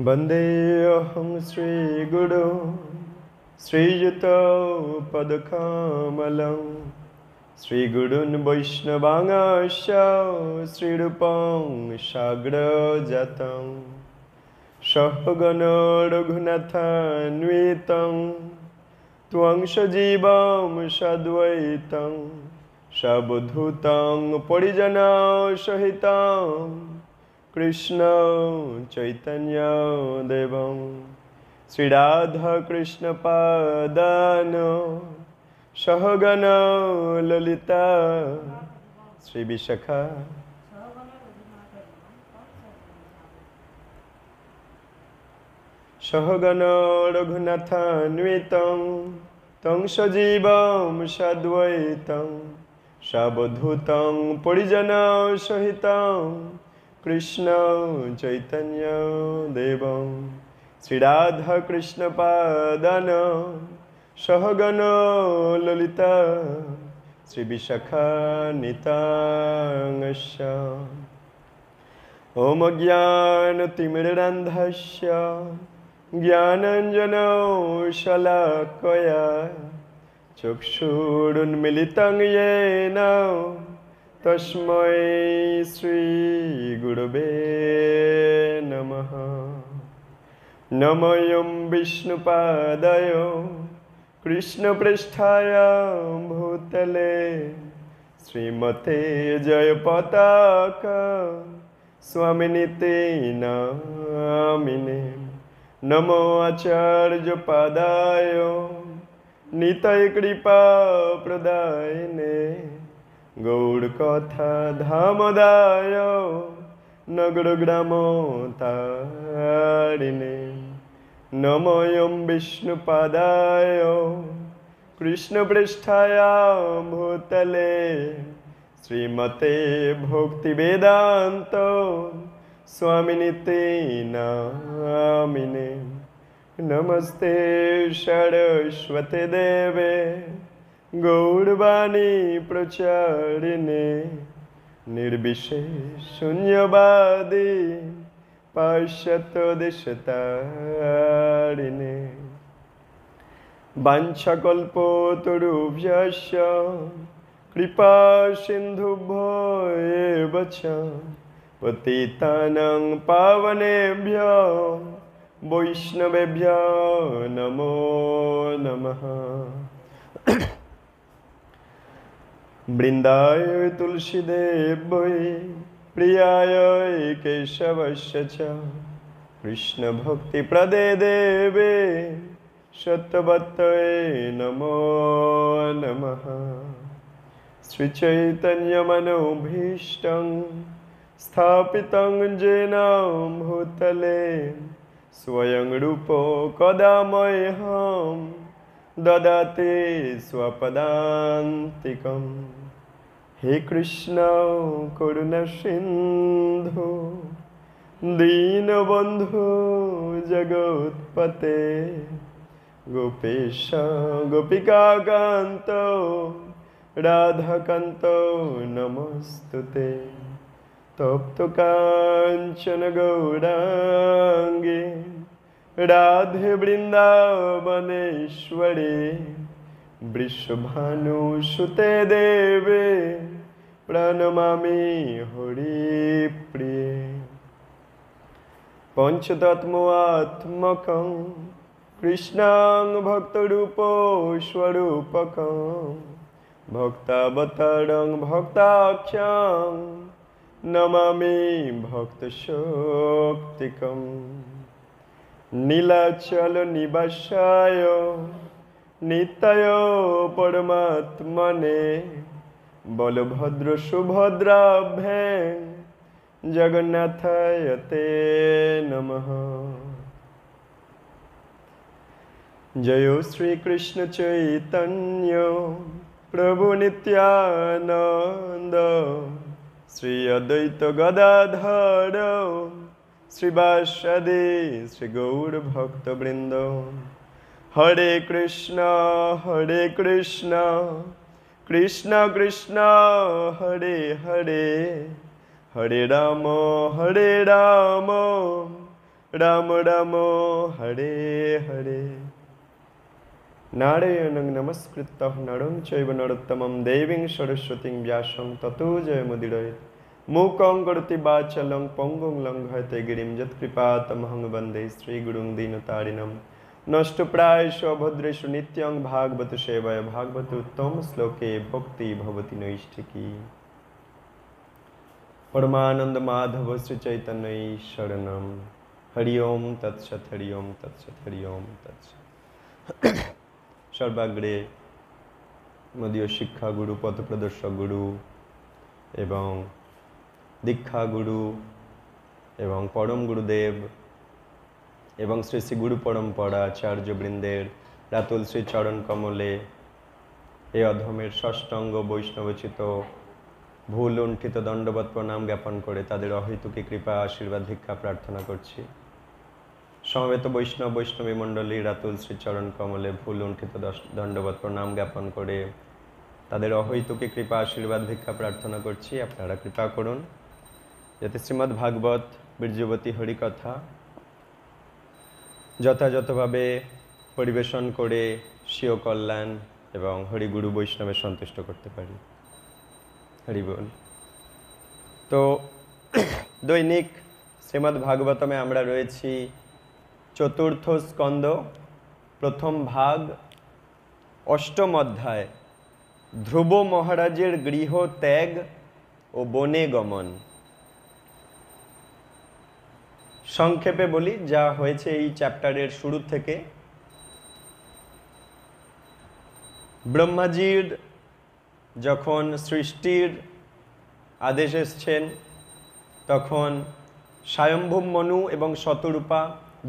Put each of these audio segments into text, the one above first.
वन्देऽहं श्रीगुरो श्रीयुतौ पदकमलं श्रीगुरून् वैष्णवांश्च श्रीरूपं साग्रजातं सहगण रघुनाथान्वितं त्वं सजीवं सद्वैतं सावधूतं परिजनसहितं कृष्ण चैतन्य देवं श्री राधा कृष्ण पादान सहगण ललिता श्री विशाखा सहगण रघुनाथान्वितं तं सजीवं सद्वैतं सावधूतं परिजनसहितं कृष्ण चैतन्य देवं श्री राधा कृष्ण पादान सहगण ललिता श्री विशाखा नितांश्च ओम ज्ञानतिमिरान्धस्य ज्ञानाञ्जनो शलाकया चक्षुरुन्मीलितं येन तस्मै श्रीगुरवे नमः। नमोऽयं विष्णुपादाय कृष्णप्रेष्ठाय भूतले श्रीमते जयपताका स्वामिनिते नामिने। नमो आचार्यपादाय निताय कृपाप्रदायिने गौड़कथा धामदाय नगरग्रामोत्तारिणे। नमोऽयं विष्णुपादाय कृष्णप्रेष्ठाय भूतले श्रीमते भक्तिवेदान्त स्वामिनिते नामिने। नमस्ते सरस्वती देवे गौरवाणी प्रचारिणे निर्विशेष शून्यवादी पाश्चात्यदेशतारिणे। वाञ्छाकल्पतरुभ्यश्च कृपा सिन्धुभ्यो एव च पतितानां पावनेभ्यो वैष्णवेभ्यो नमो नमः। वृन्दाय तुलसीदेव्यै प्रियाय केशवस्य च कृष्णभक्तिप्रदे देवे सत्यवत्यै नमो नमः। श्रीचैतन्यमनोभीष्टं स्थापितं येन भूतले स्वयं रूपो कदा मह्यं ददाति स्वपदान्तिकम्। हे कृष्ण करुणा सिन्धु दीनबन्धु जगत्पते गोपेश गोपिकाकान्त राधाकान्त नमस्तुते। तप्त काञ्चन गौराङ्गी राधे वृन्दावनेश्वरी वृषभानुसुते देवे प्रणमामि हरिप्रिये। पंचतत्त्वात्मकं कृष्णं भक्तरूपो स्वरूपकं भक्तावतारं भक्ताख्यं नमामि भक्तशक्तिकं। नीलाचल निवासाय नित्याय परमात्मने बलभद्र सुभद्राभ्यां जगन्नाथाय ते नमः। जय श्री कृष्ण चैतन्य प्रभु नित्यानंद श्री अद्वैत गदाधर श्रीवासदि श्री गौर भक्तवृंद। हरे कृष्ण कृष्ण कृष्ण हरे हरे हरे राम রাম রাম হরে হরে। নারায়ণং নমস্কৃত্যঃ নরং চৈব নরোত্তমং দেবীং সরস্বতীং ব্যাসং ততো জয়মুদীরয়েৎ। মূকং করোতি বাচালং পঙ্গুং লঙ্ঘয়তে গিরিং যৎকৃপাতমহং বন্দে শ্রীগুরুং দীনতারিণং। নষ্টপ্রায়শ ভদ্রেষু নিত্যং ভাগবত সেবায় ভাগবত উত্তম শ্লোকে ভক্তি ভবতি নৈষ্ঠিকী। परमानंद माधव श्री चैतन्य शरणम। हरि ओम तत्सत हरि ओम तत्सत हरि ओम तत्सत। सर्वाग्रे मदीय शिक्षा गुरु पथ प्रदर्शक गुरु एवं दीक्षा गुरु एवं परम गुरुदेव एवं श्री श्री गुरु परम्परा आचार्य बृंदेर रातुल श्री चरण कमले ए अधमेर षष्टांग वैष्णवचित भूल लुंठित दंडवत प्रणाम ज्ञापन करे तादेर अहैतुकी कृपा आशीर्वाद भिक्षा प्रार्थना करछि। समवेत वैष्णव वैष्णवी मंडली रातुल श्री चरण कमले भूल लुंठित दंडवत प्रणाम ज्ञापन करे तादेर अहैतुकी कृपा आशीर्वाद भिक्षा प्रार्थना करछि। आपनारा कृपा करुन जाते श्रीमद् भागवत बीर्जवती हरिकथा यथायथभावे परिवेशन करे स्वीय कल्याण एवं हरिगुरु वैष्णवेर सन्तुष्ट करते पारी। हरि बोल। तो दैनिक श्रीमद् भागवत में आमरा रयेछि चतुर्थ स्कंद प्रथम भाग अष्टम अध्याय ध्रुव महाराजेर गृह त्याग ओ बने गमन। संक्षेपे बोली जा हयेछे एई चैप्टारेर शुरू थेके। ब्रह्माजीर যখন সৃষ্টির আদেশ এসেছেন তখন স্বয়ম্ভূ মনু এবং শতরূপা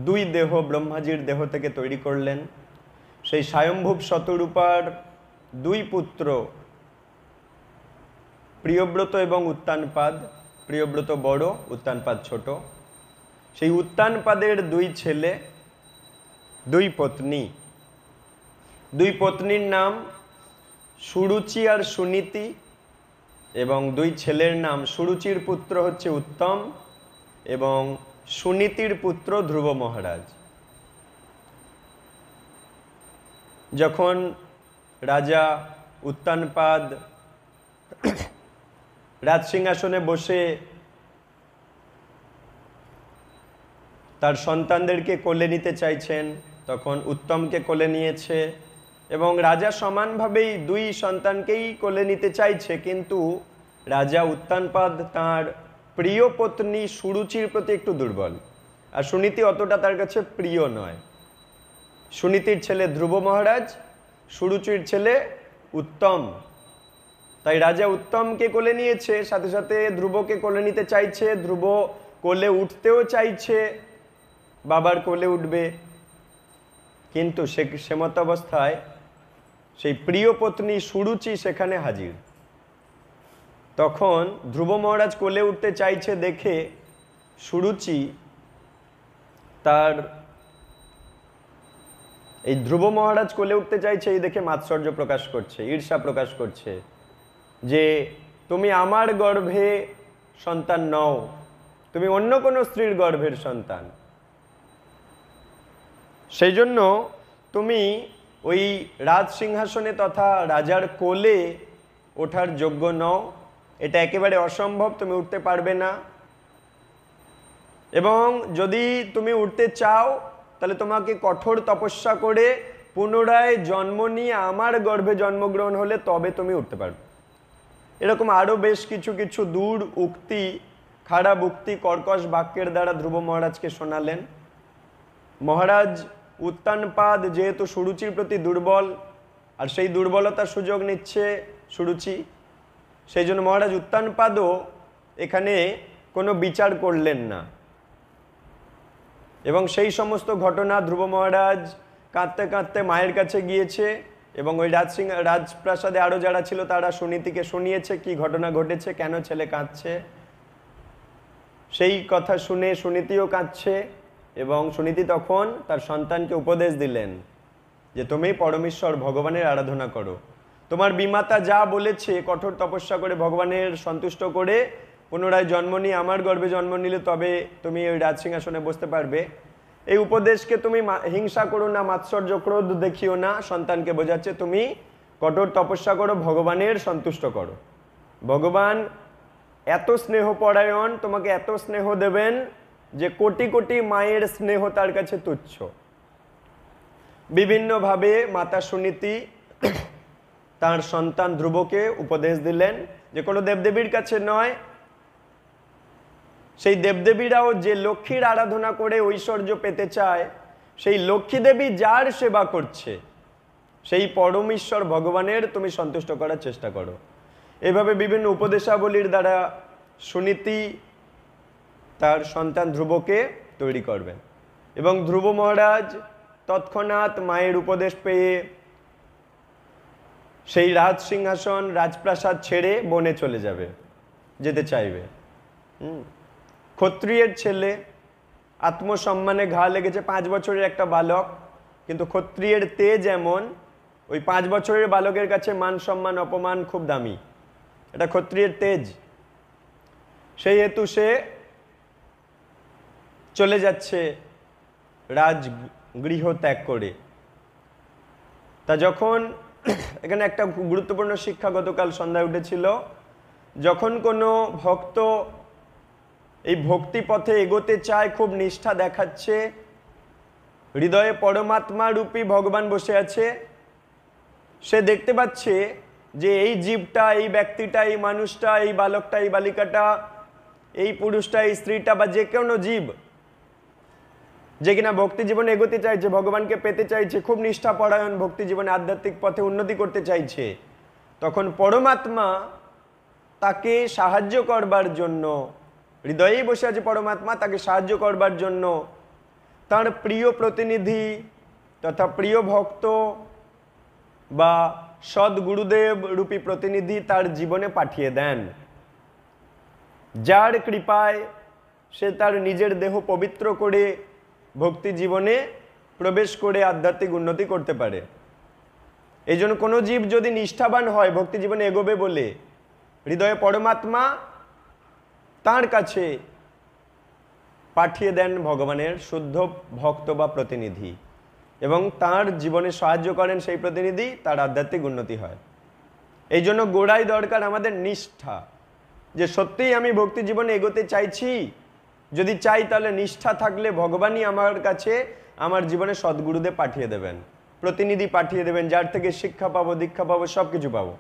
দুই দেহ ব্রহ্মাজির দেহ থেকে তৈরি করলেন। সেই স্বয়ম্ভূ শতরূপার দুই পুত্র প্রিয়ব্রত এবং উত্তানপাদ, প্রিয়ব্রত বড়, উত্তানপাদ ছোট। সেই উত্তানপাদের দুই ছেলে, দুই পত্নী, দুই পত্নীর নাম সুরুচি और सुनीति एवं दुई छेलेर नाम सुरुचिर पुत्र होच्छे उत्तम एवं सुनीतिर पुत्र ध्रुव महाराज। जखन राजा उत्तानपाद राजसिंहासने बसे तार सन्तानदेरके कोले निते चाइछेन तखन उत्तमके कोले नियेछे এবং রাজা সমানভাবেই দুই সন্তানকেই কোলে নিতে চাইছে, কিন্তু রাজা উত্তানপাদ তার প্রিয় পত্নী সুরুচির প্রতি একটু দুর্বল আর সুনীতি অতটা তার কাছে প্রিয় নয়। সুনীতির ছেলে ধ্রুব মহারাজ, সুরুচির ছেলে উত্তম। তাই রাজা উত্তমকে কোলে নিয়েছে, সাথে সাথে ধ্রুবকে কোলে নিতে চাইছে। ধ্রুব কোলে উঠতেও চাইছে, বাবার কোলে উঠবে, কিন্তু সে মত অবস্থায় সেই প্রিয় পত্নী সুরুচি সেখানে হাজির। তখন ধ্রুব মহারাজ কোলে উঠতে চাইছে দেখে সুরুচি তার এই ধ্রুব মহারাজ কোলে উঠতে চাইছে এই দেখে মাৎসর্য প্রকাশ করছে, ঈর্ষা প্রকাশ করছে যে তুমি আমার গর্ভে সন্তান নও, তুমি অন্য কোনো স্ত্রীর গর্ভের সন্তান। সেই জন্য তুমি ওই রাজ সিংহাসনে তথা রাজার কোলে ওঠার যোগ্য নও, এটা একেবারে অসম্ভব, তুমি উঠতে পারবে না। এবং যদি তুমি উঠতে চাও তাহলে তোমাকে কঠোর তপস্যা করে পুনরায় জন্ম নিয়ে আমার গর্ভে জন্মগ্রহণ হলে তবে তুমি উঠতে পারবে। এরকম আরও বেশ কিছু কিছু দূর উক্তি, খারাপ উক্তি, কর্কশ বাক্যের দ্বারা ধ্রুব মহারাজকে শোনালেন। মহারাজ উত্তানপাদ যেহেতু সুরুচির প্রতি দুর্বল আর সেই দুর্বলতার সুযোগ নিচ্ছে সুরুচি, সেই জন্য মহারাজ উত্তানপাদও এখানে কোনো বিচার করলেন না। এবং সেই সমস্ত ঘটনা ধ্রুব মহারাজ কাঁদতে কাঁদতে মায়ের কাছে গিয়েছে এবং ওই রাজপ্রাসাদে আরও যারা ছিল তারা সুনীতিকে শুনিয়েছে কি ঘটনা ঘটেছে, কেন ছেলে কাঁদছে। সেই কথা শুনে সুনীতিও কাঁদছে এবং সুনীতি তখন তার সন্তানকে উপদেশ দিলেন যে তুমি পরমেশ্বর ভগবানের আরাধনা করো, তোমার বিমাতা যা বলেছে কঠোর তপস্যা করে ভগবানের সন্তুষ্ট করে পুনরায় জন্ম নিয়ে আমার গর্ভে জন্ম নিলে তবে তুমি ওই রাজসিংহাসনে বসতে পারবে। এই উপদেশকে তুমি হিংসা করো না, মাৎসর্য ক্রোধ দেখিও না, সন্তানকে বোঝাচ্ছে তুমি কঠোর তপস্যা করো, ভগবানের সন্তুষ্ট করো। ভগবান এত স্নেহপরায়ণ, তোমাকে এত স্নেহ দেবেন যে কোটি কোটি মায়ের স্নেহ তার কাছে তুচ্ছ। বিভিন্নভাবে মাতা সুনীতি তার সন্তান ধ্রুবকে উপদেশ দিলেন যে কোনো দেবদেবীর কাছে নয়, সেই দেবদেবীরাও যে লক্ষ্মীর আরাধনা করে ঐশ্বর্য পেতে চায়, সেই লক্ষ্মী দেবী যার সেবা করছে সেই পরমেশ্বর ভগবানের তুমি সন্তুষ্ট করার চেষ্টা করো। এভাবে বিভিন্ন উপদেশাবলীর দ্বারা সুনীতি তার সন্তান ধ্রুবকে তৈরি করবেন এবং ধ্রুব মহারাজ তৎক্ষণাৎ মায়ের উপদেশ পেয়ে সেই রাজ সিংহাসন রাজপ্রাসাদ ছেড়ে বনে চলে যেতে চাইবে। ক্ষত্রিয়ের ছেলে, আত্মসম্মানে ঘা লেগেছে, 5 বছরের একটা বালক, কিন্তু ক্ষত্রিয়ের তেজ এমন, ওই 5 বছরের বালকের কাছে মান সম্মান অপমান খুব দামি, এটা ক্ষত্রিয়ের তেজ। সেই হেতু সে চলে যাচ্ছে রাজগৃহ ত্যাগ করে। তা যখন এখানে একটা গুরুত্বপূর্ণ শিক্ষা গতকাল সন্ধ্যায় উঠেছিল, যখন কোনো ভক্ত এই ভক্তি পথে এগোতে চায়, খুব নিষ্ঠা দেখাচ্ছে, হৃদয়ে পরমাত্মা রূপী ভগবান বসে আছে, সে দেখতে পাচ্ছে যে এই জীবটা, এই ব্যক্তিটা, এই মানুষটা, এই বালকটা, এই বালিকাটা, এই পুরুষটা, এই স্ত্রীটা বা যে কোনো জীব যে কিনা ভক্তি জীবনে এগোতে চাইছে, ভগবানকে পেতে চাইছে, খুব নিষ্ঠাপরায়ণ, ভক্তি জীবনে আধ্যাত্মিক পথে উন্নতি করতে চাইছে, তখন পরমাত্মা তাকে সাহায্য করবার জন্য, হৃদয়েই বসে আছে পরমাত্মা, তাকে সাহায্য করবার জন্য তার প্রিয় প্রতিনিধি তথা প্রিয় ভক্ত বা সদ্গুরুদেব রূপী প্রতিনিধি তার জীবনে পাঠিয়ে দেন, যার কৃপায় সে তার নিজের দেহ পবিত্র করে ভক্তি জীবনে প্রবেশ করে আধ্যাত্মিক উন্নতি করতে পারে। এই জন্য কোনো জীব যদি নিষ্ঠাবান হয় ভক্তি জীবনে এগোবে বলে, হৃদয়ে পরমাত্মা তার কাছে পাঠিয়ে দেন ভগবানের শুদ্ধ ভক্ত বা প্রতিনিধি এবং তার জীবনে সাহায্য করেন সেই প্রতিনিধি, তার আধ্যাত্মিক উন্নতি হয়। এই জন্য গোড়াই দরকার আমাদের নিষ্ঠা, যে সত্যিই আমি ভক্তি জীবনে এগোতে চাইছি, যদি চাই তাহলে নিষ্ঠা থাকলে ভগবানই আমার কাছে আমার জীবনে সদ্গুরুদেব পাঠিয়ে দেবেন, প্রতিনিধি পাঠিয়ে দেবেন, যার থেকে শিক্ষা পাবো, দীক্ষা পাবো, সব কিছু পাবো।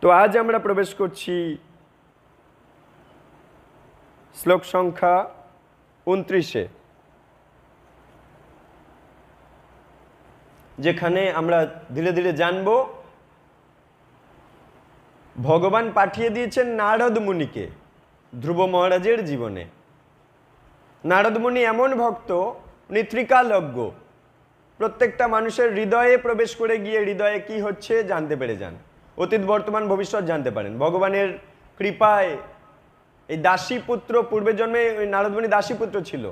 তো আজ আমরা প্রবেশ করছি শ্লোক সংখ্যা 29-এ, যেখানে আমরা ধীরে ধীরে জানব ভগবান পাঠিয়ে দিয়েছেন নারদ মুনিকে ধ্রুব মহারাজের জীবনে। নারদ মুনি এমন ভক্ত, উনি ত্রিকালজ্ঞ, প্রত্যেকটা মানুষের হৃদয়ে প্রবেশ করে গিয়ে হৃদয়ে কি হচ্ছে জানতে পেরে যান, অতীত বর্তমান ভবিষ্যৎ জানতে পারেন। ভগবানের কৃপায় এই দাসীপুত্র, পূর্বের জন্মে ওই নারদ মুনি দাসীপুত্র ছিল,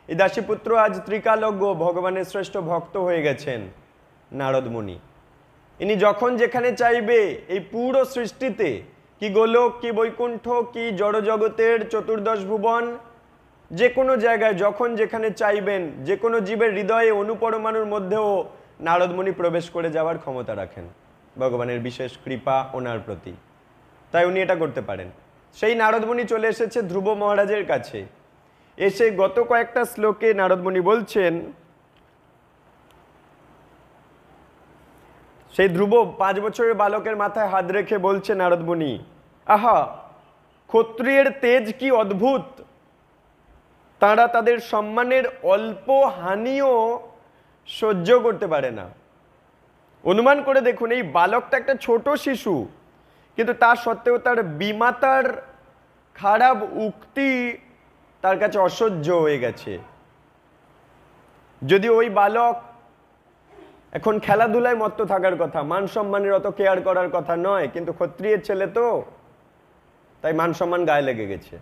এই দাসীপুত্র আজ ত্রিকালজ্ঞ ভগবানের শ্রেষ্ঠ ভক্ত হয়ে গেছেন নারদ মুনি। ইনি যখন যেখানে চাইবে এই পুরো সৃষ্টিতে, কি গোলক, কি বৈকুণ্ঠ, কি জড়জগতের চতুর্দশ ভুবন, যে কোনো জায়গায় যখন যেখানে চাইবেন, যে কোনো জীবের হৃদয়ে অনুপরমাণুর মধ্যেও নারদ মুনি প্রবেশ করে যাওয়ার ক্ষমতা রাখেন, ভগবানের বিশেষ কৃপা ওনার প্রতি, তাই উনি এটা করতে পারেন। সেই নারদ মুনি চলে এসেছে ধ্রুব মহারাজের কাছে। এসে গত কয়েকটা শ্লোকে নারদ মুনি বলছেন, সেই ধ্রুব 5 বছরের বালকের মাথায় হাত রেখে বলছে নারদ মুনি, আহা, ক্ষত্রিয়ের তেজ কি অদ্ভুত, তারা তাদের সম্মানের অল্প হানিও সহ্য করতে পারে না। অনুমান করে দেখুন, এই বালকটা একটা ছোট শিশু, কিন্তু তা সত্ত্বেও তার বিমাতার খারাপ উক্তি তার কাছে অসহ্য হয়ে গেছে। যদি ওই বালক এখন খেলাধুলায় মত্ত থাকার কথা, মান সম্মানের অত কেয়ার করার কথা নয়, কিন্তু ক্ষত্রিয়ের ছেলে তো, তাই মান সম্মান গায়ে লেগে গেছে।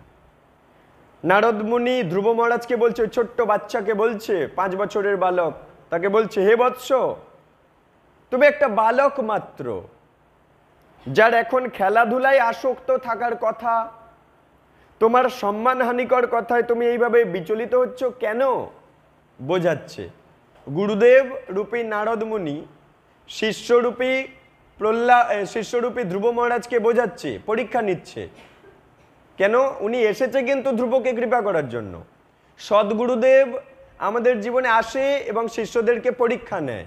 নারদ মুনি ধ্রুব মহারাজকে বলছে, ছোট্ট বাচ্চাকে বলছে, 5 বছরের বালক, তাকে বলছে, হে বৎস, তুমি একটা বালক মাত্র, যার এখন খেলাধুলায় আসক্ত থাকার কথা, তোমার সম্মানহানিকর কথায় তুমি এইভাবে বিচলিত হচ্ছ কেন? বোঝাচ্ছে গুরুদেব রূপী নারদ মুনি শিষ্যরূপী ধ্রুব মহারাজকে বোঝাচ্ছে, পরীক্ষা নিচ্ছে। কেন? উনি এসেছে কিন্তু ধ্রুবকে কৃপা করার জন্য। সদ্গুরুদেব আমাদের জীবনে আসে এবং শিষ্যদেরকে পরীক্ষা নেয়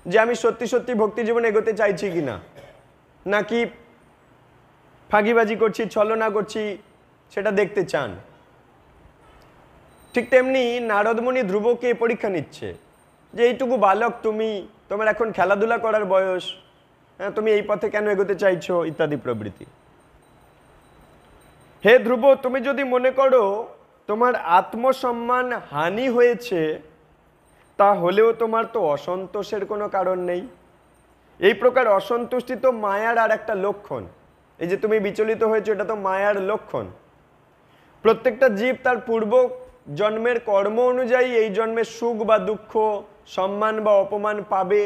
যে আমি সত্যি সত্যি ভক্তি জীবনে এগোতে চাইছি কিনা, নাকি ফাঁকিবাজি করছি, ছলনা করছি, সেটা দেখতে চান। ঠিক তেমনি নারদমুনি ধ্রুবকে পরীক্ষা নিচ্ছে যে এইটুকু বালক তুমি, তোমার এখন খেলাধুলা করার বয়স, হ্যাঁ, তুমি এই পথে কেন এগোতে চাইছো, ইত্যাদি প্রবৃত্তি। হে ধ্রুব, তুমি যদি মনে করো তোমার আত্মসম্মান হানি হয়েছে, তাহলেও তোমার তো অসন্তোষের কোনো কারণ নেই। এই প্রকার অসন্তুষ্টি তো মায়ার আর একটা লক্ষণ। এই যে তুমি বিচলিত হয়েছো, এটা তো মায়ার লক্ষণ। প্রত্যেকটা জীব তার পূর্ব জন্মের কর্ম অনুযায়ী এই জন্মে সুখ বা দুঃখ, সম্মান বা অপমান পাবে,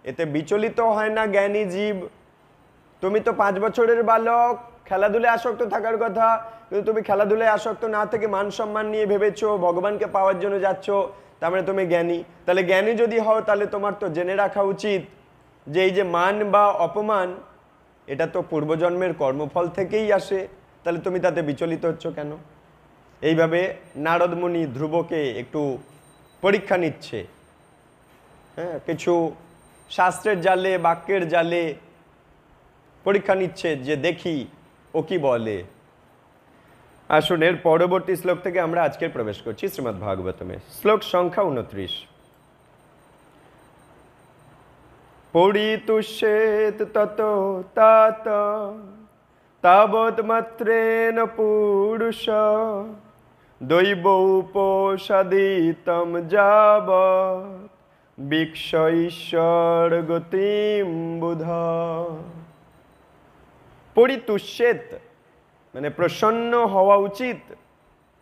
এতে বিচলিত হয় না জ্ঞানী জীব। তুমি তো 5 বছরের বালক, খেলাধুলায় আসক্ত থাকার কথা, কিন্তু তুমি খেলাধুলায় আসক্ত না থেকে মান সম্মান নিয়ে ভেবেছো ভগবানকে পাওয়ার জন্য যাচ্ছ, তার মানে তুমি জ্ঞানী। তাহলে জ্ঞানী যদি হও, তাহলে তোমার তো জেনে রাখা উচিত যে এই যে মান বা অপমান, এটা তো পূর্বজন্মের কর্মফল থেকেই আসে, তাহলে তুমি তাতে বিচলিত হচ্ছ কেন? এইভাবে নারদ মুনি ধ্রুবকে একটু পরীক্ষা নিচ্ছে। হ্যাঁ, কিছু শাস্ত্রের জালে, বাক্যের জালে পরীক্ষা নিচ্ছে যে দেখি ও কি বলে। আসুন, এর পরবর্তী শ্লোক থেকে আমরা আজকের প্রবেশ করছি শ্রীমদ্ ভাগবতমে। শ্লোক সংখ্যা 29। পরিতুষ্যেত তত তাত তাবৎ মাত্রেণ পুরুষ দৈব উপসাদিতম যাবৎ বিক্ষ ঈশ্বর গতিম বুধ। পরিতুষ্যেত মানে প্রসন্ন হওয়া উচিত,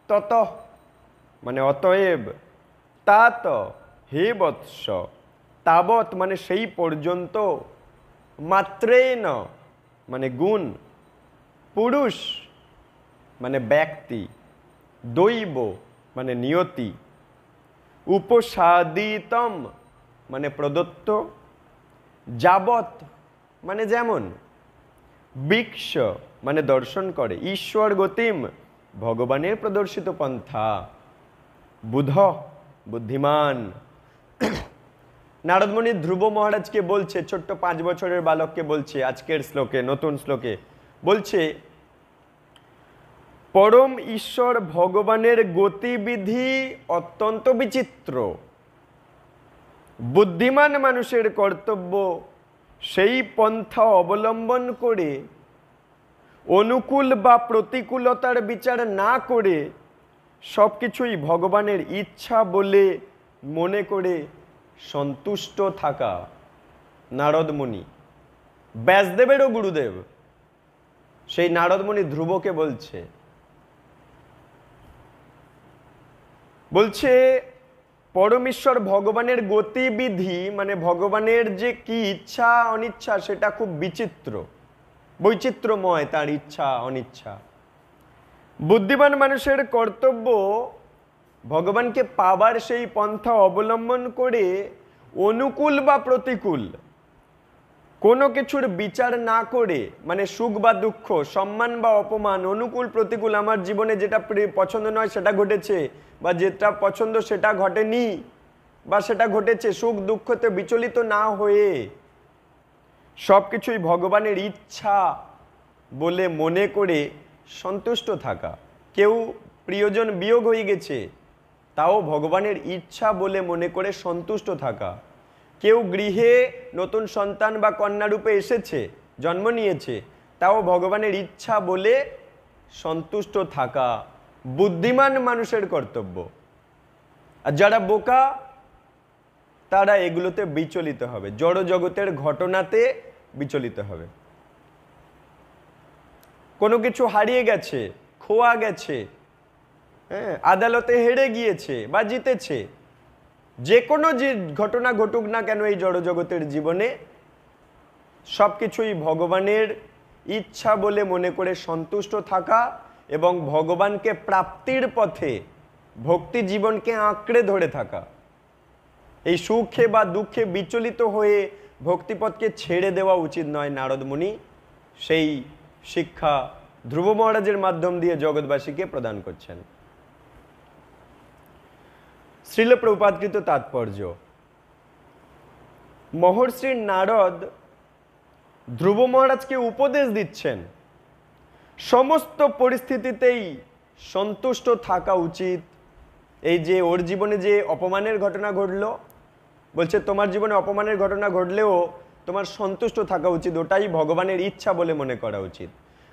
তত মানে অতএব, তাত হে বৎস, তাবৎ মানে সেই পর্যন্ত, মাত্রেণ মানে গুণ, পুরুষ মানে ব্যক্তি, দৈব মানে নিয়তি, উপসাদিতম মানে প্রদত্ত, যাবৎ মানে যেমন, বিক্ষ মানে দর্শন করে, ঈশ্বর গতিম ভগবানের প্রদর্শিত পন্থা, বুধ বুদ্ধিমান। নারদমুনি ধ্রুব মহারাজকে বলছে, ছোট্ট 5 বছরের বালককে বলছে আজকের শ্লোকে, নতুন শ্লোকে বলছে, পরম ঈশ্বর ভগবানের গতিবিধি অত্যন্ত বিচিত্র। বুদ্ধিমান মানুষের কর্তব্য সেই পন্থা অবলম্বন করে অনুকূল বা প্রতিকূলতার বিচার না করে সবকিছুই ভগবানের ইচ্ছা বলে মনে করে সন্তুষ্ট থাকা। নারদমুনি ব্যাসদেবেরও গুরুদেব, সেই নারদমুনি ধ্রুবকে বলছে পরমেশ্বর ভগবানের গতিবিধি মানে ভগবানের যে কি ইচ্ছা অনিচ্ছা, সেটা খুব বিচিত্র, বৈচিত্র্যময় তার ইচ্ছা অনিচ্ছা। বুদ্ধিমান মানুষের কর্তব্য ভগবানকে পাবার সেই পন্থা অবলম্বন করে অনুকূল বা প্রতিকূল কোনো কিছুর বিচার না করে, মানে সুখ বা দুঃখ, সম্মান বা অপমান, অনুকূল প্রতিকূল, আমার জীবনে যেটা পছন্দ নয় সেটা ঘটেছে, বা যেটা পছন্দ সেটা ঘটেনি, বা সেটা ঘটেছে, সুখ দুঃখতে বিচলিত না হয়ে সব কিছুই ভগবানের ইচ্ছা বলে মনে করে সন্তুষ্ট থাকা। কেউ প্রিয়জন বিয়োগ হয়ে গেছে, তাও ভগবানের ইচ্ছা বলে মনে করে সন্তুষ্ট থাকা। কেউ গৃহে নতুন সন্তান বা কন্যারূপে এসেছে, জন্ম নিয়েছে, তাও ভগবানের ইচ্ছা বলে সন্তুষ্ট থাকা বুদ্ধিমান মানুষের কর্তব্য। আর যারা বোকা, তারা এগুলোতে বিচলিত হবে, জড় জগতের ঘটনাতে বিচলিত হবে। কোনো কিছু হারিয়ে গেছে, খোয়া গেছে, হ্যাঁ, আদালতে হেরে গিয়েছে বা জিতেছে, যে কোনো যে ঘটনা ঘটুক না কেন এই জড় জগতের জীবনে, সব কিছুই ভগবানের ইচ্ছা বলে মনে করে সন্তুষ্ট থাকা এবং ভগবানকে প্রাপ্তির পথে ভক্তি জীবনকে আঁকড়ে ধরে থাকা। এই সুখে বা দুঃখে বিচলিত হয়ে ভক্তিপথকে ছেড়ে দেওয়া উচিত নয়। নারদ মুনি সেই শিক্ষা ধ্রুব মহারাজের মাধ্যম দিয়ে জগৎবাসীকে প্রদান করছেন। শ্রীল প্রভুপাদকৃত তাৎপর্য। মহর্ষি নারদ ধ্রুব মহারাজকে উপদেশ দিচ্ছেন সমস্ত পরিস্থিতিতেই সন্তুষ্ট থাকা উচিত। এই যে ওর জীবনে যে অপমানের ঘটনা ঘটলো, বলছে তোমার জীবনে অপমানের ঘটনা ঘটলেও তোমার সন্তুষ্ট থাকা উচিত, ওটাই ভগবানের ইচ্ছা বলে মনে করা উচিত।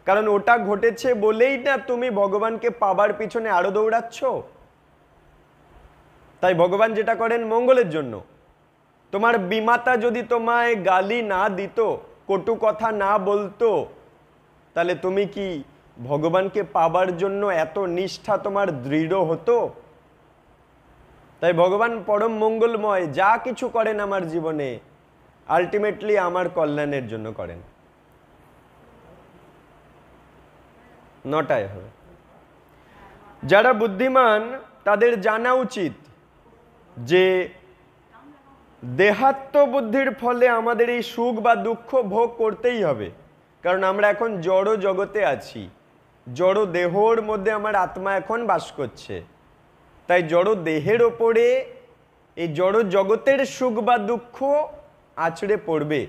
কারণ ওটা ঘটেছে বলেই না তুমি ভগবানকে পাবার পিছনে আরো দৌড়াচ্ছ। তাই ভগবান যেটা করেন মঙ্গলের জন্য। তোমার বিমাতা যদি তোমায় গালি না দিত, কটু কথা না বলতো, তাহলে তুমি কি ভগবানকে পাবার জন্য এত নিষ্ঠা তোমার দৃঢ় হতো? তাই ভগবান পরম মঙ্গলময়, যা কিছু করেন আমার জীবনে আলটিমেটলি আমার কল্যাণের জন্য করেন। 9টায় হবে। যারা বুদ্ধিমান তাদের জানা উচিত যে দেহাত্ম বুদ্ধির ফলে আমাদের এই সুখ বা দুঃখ ভোগ করতেই হবে। কারণ আমরা এখন জড় জগতে আছি, জড় দেহর মধ্যে আমার আত্মা এখন বাস করছে। তাই জড় দেহের ওপরে এই জড় জগতের সুখ বা দুঃখ আছড়ে পড়বে।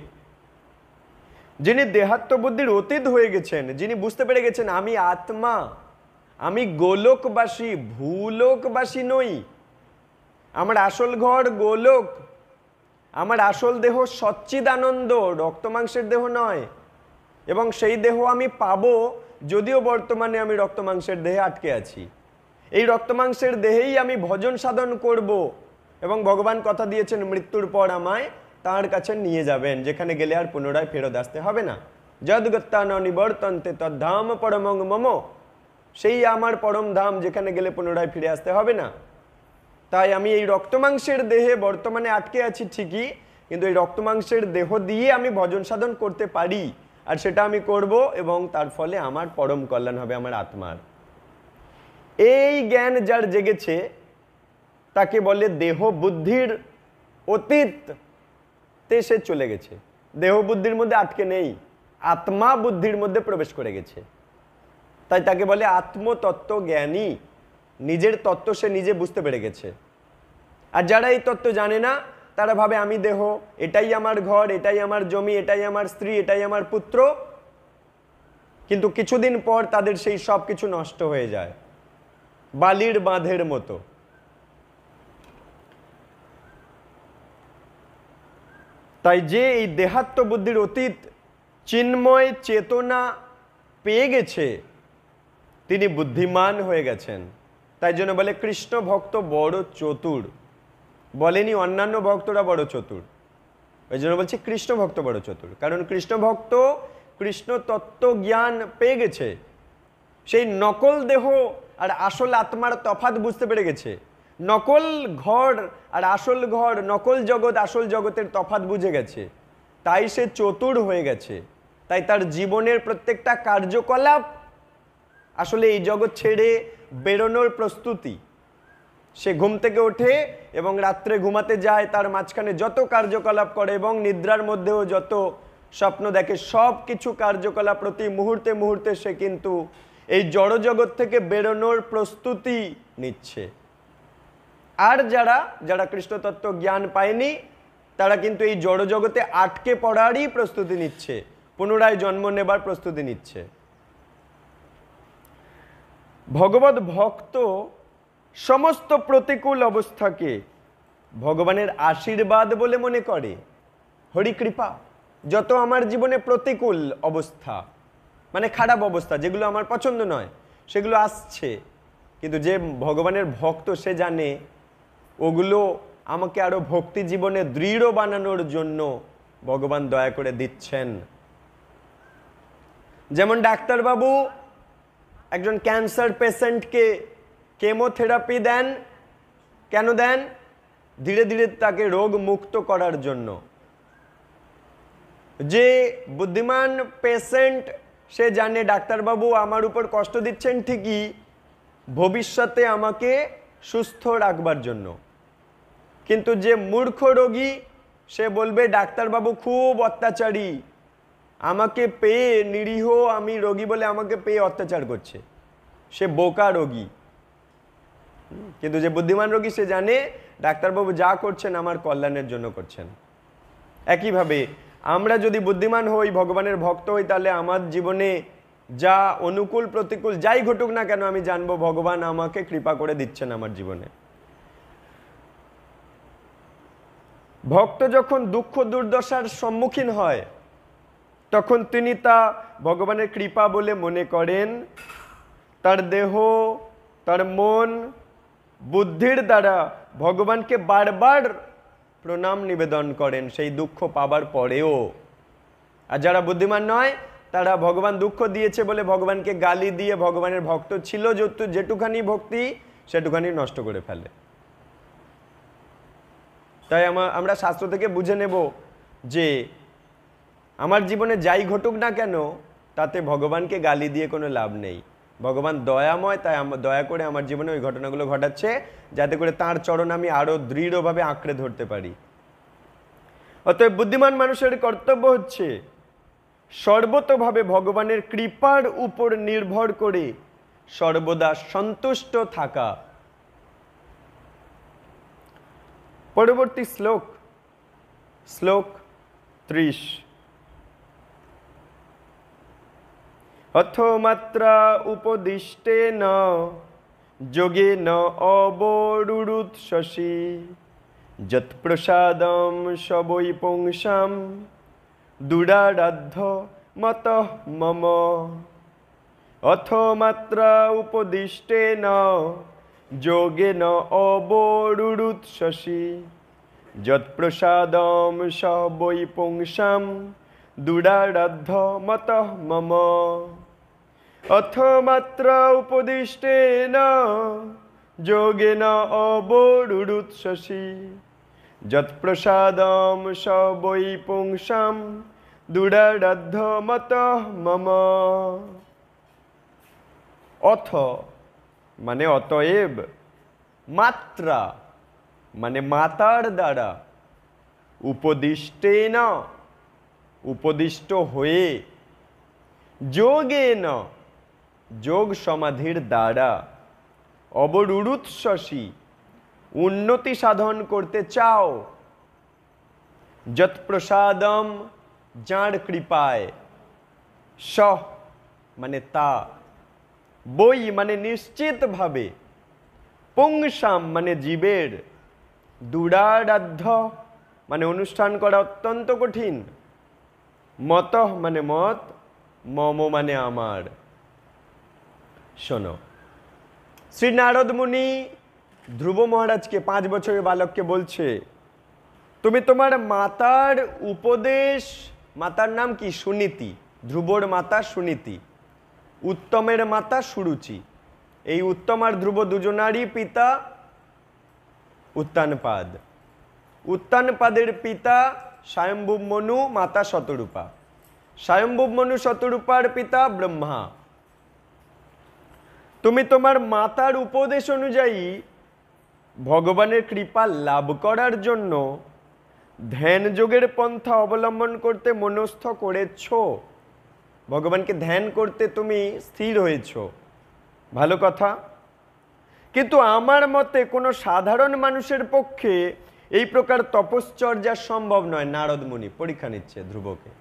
যিনি দেহাত্ম বুদ্ধির অতীত হয়ে গেছেন, যিনি বুঝতে পেরে গেছেন আমি আত্মা, আমি গোলকবাসী, ভূলোকবাসী নই, আমার আসল ঘর গোলক, আমার আসল দেহ সচ্চিদানন্দ, রক্ত মাংসের দেহ নয়, এবং সেই দেহ আমি পাবো যদিও বর্তমানে আমি রক্ত মাংসের দেহে আটকে আছি। এই রক্ত মাংসের দেহেই আমি ভজন সাধন করব এবং ভগবান কথা দিয়েছেন মৃত্যুর পর আমায় তার কাছে নিয়ে যাবেন, যেখানে গেলে আর পুনরায় ফেরত আসতে হবে না। যদ্গত্যা ন নিবর্তন্তে তদ্ধাম পরমং মম, সেই আমার পরম ধাম যেখানে গেলে পুনরায় ফিরে আসতে হবে না। তাই আমি এই রক্তমাংসের দেহে বর্তমানে আটকে আছি ঠিকই, কিন্তু এই রক্তমাংসের দেহ দিয়ে আমি ভজন সাধন করতে পারি, আর সেটা আমি করব এবং তার ফলে আমার পরম কল্যাণ হবে আমার আত্মার। এই জ্ঞান যার জেগেছে তাকে বলে দেহ বুদ্ধির অতীতে সে চলে গেছে, দেহ বুদ্ধির মধ্যে আটকে নেই, আত্মা বুদ্ধির মধ্যে প্রবেশ করে গেছে। তাই তাকে বলে আত্মতত্ত্ব জ্ঞানী, নিজের তত্ত্ব সে নিজে বুঝতে পেরে গেছে। আর যারা এই তত্ত্ব জানে না তারা ভাবে আমি দেহ, এটাই আমার ঘর, এটাই আমার জমি, এটাই আমার স্ত্রী, এটাই আমার পুত্র, কিন্তু কিছুদিন পর তাদের সেই সব কিছু নষ্ট হয়ে যায় বালির বাঁধের মতো। তাই যে এই দেহাত্ম বুদ্ধির অতীত চিন্ময় চেতনা পেয়ে গেছে তিনি বুদ্ধিমান হয়ে গেছেন। তাই জন্য বলে কৃষ্ণ ভক্ত বড় চতুর, বলেনি অন্যান্য ভক্তরা বড় চতুর। ওই জন্য বলছে কৃষ্ণ ভক্ত বড় চতুর, কারণ কৃষ্ণ ভক্ত কৃষ্ণ তত্ত্ব জ্ঞান পেয়ে গেছে, সেই নকল দেহ আর আসল আত্মার তফাৎ বুঝতে পেরে গেছে, নকল ঘর আর আসল ঘর, নকল জগৎ আসল জগতের তফাৎ বুঝে গেছে, তাই সে চতুর হয়ে গেছে। তাই তার জীবনের প্রত্যেকটা কার্যকলাপ আসলে এই জগৎ ছেড়ে বেরোনোর প্রস্তুতি। সে ঘুম থেকে ওঠে এবং রাত্রে ঘুমাতে যায়, তার মাঝখানে যত কার্যকলাপ করে এবং নিদ্রার মধ্যেও যত স্বপ্ন দেখে, সব কিছু কার্যকলাপ প্রতি মুহূর্তে মুহূর্তে সে কিন্তু এই জড়জগৎ থেকে বেরোনোর প্রস্তুতি নিচ্ছে। আর যারা যারা কৃষ্ণতত্ত্ব জ্ঞান পায়নি তারা কিন্তু এই জড়জগতে আটকে পড়ারই প্রস্তুতি নিচ্ছে, পুনরায় জন্ম নেবার প্রস্তুতি নিচ্ছে। ভগবত ভক্ত সমস্ত প্রতিকূল অবস্থাকে ভগবানের আশীর্বাদ বলে মনে করে। হরি কৃপা, যত আমার জীবনে প্রতিকূল অবস্থা মানে খারাপ অবস্থা, যেগুলো আমার পছন্দ নয় সেগুলো আসছে, কিন্তু যে ভগবানের ভক্ত সে জানে ওগুলো আমাকে আরো ভক্তি জীবনে দৃঢ় বানানোর জন্য ভগবান দয়া করে দিচ্ছেন। যেমন ডাক্তারবাবু একজন ক্যান্সার পেশেন্টকে কেমোথেরাপি দেন, কেন দেন? ধীরে ধীরে তাকে রোগ মুক্ত করার জন্য। যে বুদ্ধিমান পেশেন্ট সে জানে ডাক্তারবাবু আমার উপর কষ্ট দিচ্ছেন ঠিকই ভবিষ্যতে আমাকে সুস্থ রাখবার জন্য, কিন্তু যে মূর্খ রোগী সে বলবে ডাক্তারবাবু খুব অত্যাচারী, আমাকে পেয়ে নিরীহ আমি রোগী বলে আমাকে পেয়ে অত্যাচার করছে, সে বোকা রোগী। কিন্তু যে বুদ্ধিমান রোগী সে জানে ডাক্তারবাবু যা করছেন আমার কল্যাণের জন্য করছেন। একইভাবে আমরা যদি বুদ্ধিমান হই, ভগবানের ভক্ত হই, তাহলে আমার জীবনে যা অনুকূল প্রতিকূল যাই ঘটুক না কেন আমি জানবো ভগবান আমাকে কৃপা করে দিচ্ছেন আমার জীবনে। ভক্ত যখন দুঃখ দুর্দশার সম্মুখীন হয় তখন তিনি তা ভগবানের কৃপা বলে মনে করেন, তার দেহ তার মন বুদ্ধির দ্বারা ভগবানকে বারবার প্রণাম নিবেদন করেন সেই দুঃখ পাবার পরেও। আর যারা বুদ্ধিমান নয় তারা ভগবান দুঃখ দিয়েছে বলে ভগবানকে গালি দিয়ে ভগবানের ভক্ত ছিল যেটুখানি ভক্তি সেটুখানি নষ্ট করে ফেলে। তাই আমরা শাস্ত্র থেকে বুঝে নেব যে আমার জীবনে যাই ঘটুক না কেন তাতে ভগবানকে গালি দিয়ে কোনো লাভ নেই। ভগবান দয়াময়, তাই দয়া করে আমার জীবনে ওই ঘটনাগুলো ঘটাচ্ছে যাতে করে তাঁর চরণ আমি আরো দৃঢ়ভাবে আঁকড়ে ধরতে পারি। অতএব বুদ্ধিমান মানুষের কর্তব্য হচ্ছে সর্বতোভাবে ভগবানের কৃপার উপর নির্ভর করে সর্বদা সন্তুষ্ট থাকা। পরবর্তী শ্লোক 30। অথমাত্রা উপদিষ্টেন যোগেন অবরুরুৎসসি যৎপ্রসাদম সবৈ পুংসাম দুরারাধ্য মতঃ মম। অথমাত্রা উপদিষ্টেন যোগেন অবরুরুৎসসি যৎপ্রসাদম সবৈ পুংসাম দুরারাধ্য মতঃ মম। অথমাত্রা উপদিষ্টেন যোগেন অবরুরুৎসসি যৎপ্রসাদম সবৈ পুংসাম দুরারাধ্য মতঃ মম। অথ মানে অতএব, মাত্রা মানে মাতার দ্বারা, উপদিষ্টেন উপদিষ্ট হয়ে, যোগেন যোগ সমাধির দ্বারা, অবরুরুৎসসি উন্নতি সাধন করতে চাও, যৎপ্রসাদম যাঁর কৃপায়, স মানে তা, বই মানে নিশ্চিত ভাবে, পুংসাম মানে জীবের, দুরারাধ্য মানে অনুষ্ঠান করা অত্যন্ত কঠিন, মতঃ মানে মত, মম মানে আমার। শোনো, শ্রী নারদ মুনি ধ্রুব মহারাজকে 5 বছরের বালককে বলছে, তুমি তোমার মাতার উপদেশ, মাতার নাম কি? সুনীতি। ধ্রুবর মাতা সুনীতি, উত্তমের মাতা সুরুচি। এই উত্তম আর ধ্রুব দুজনারই পিতা উত্তানপাদ। উত্তানপাদের পিতা স্বয়ম্ভুব মনু, মাতা শতরূপা। স্বয়ম্ভুব মনু শতরূপার পিতা ব্রহ্মা। তুমি তোমার মাতার উপদেশ অনুযায়ী ভগবানের কৃপা লাভ করার জন্য ধ্যান যোগের পন্থা অবলম্বন করতে মনস্থ করেছ। ভগবানকে ধ্যান করতে তুমি স্থির হয়েছ, ভালো কথা। কিন্তু আমার মতে কোনো সাধারণ মানুষের পক্ষে এই প্রকার তপশ্চর্যা সম্ভব নয়। নারদ মুনি পরীক্ষা নিচ্ছে ধ্রুবকে,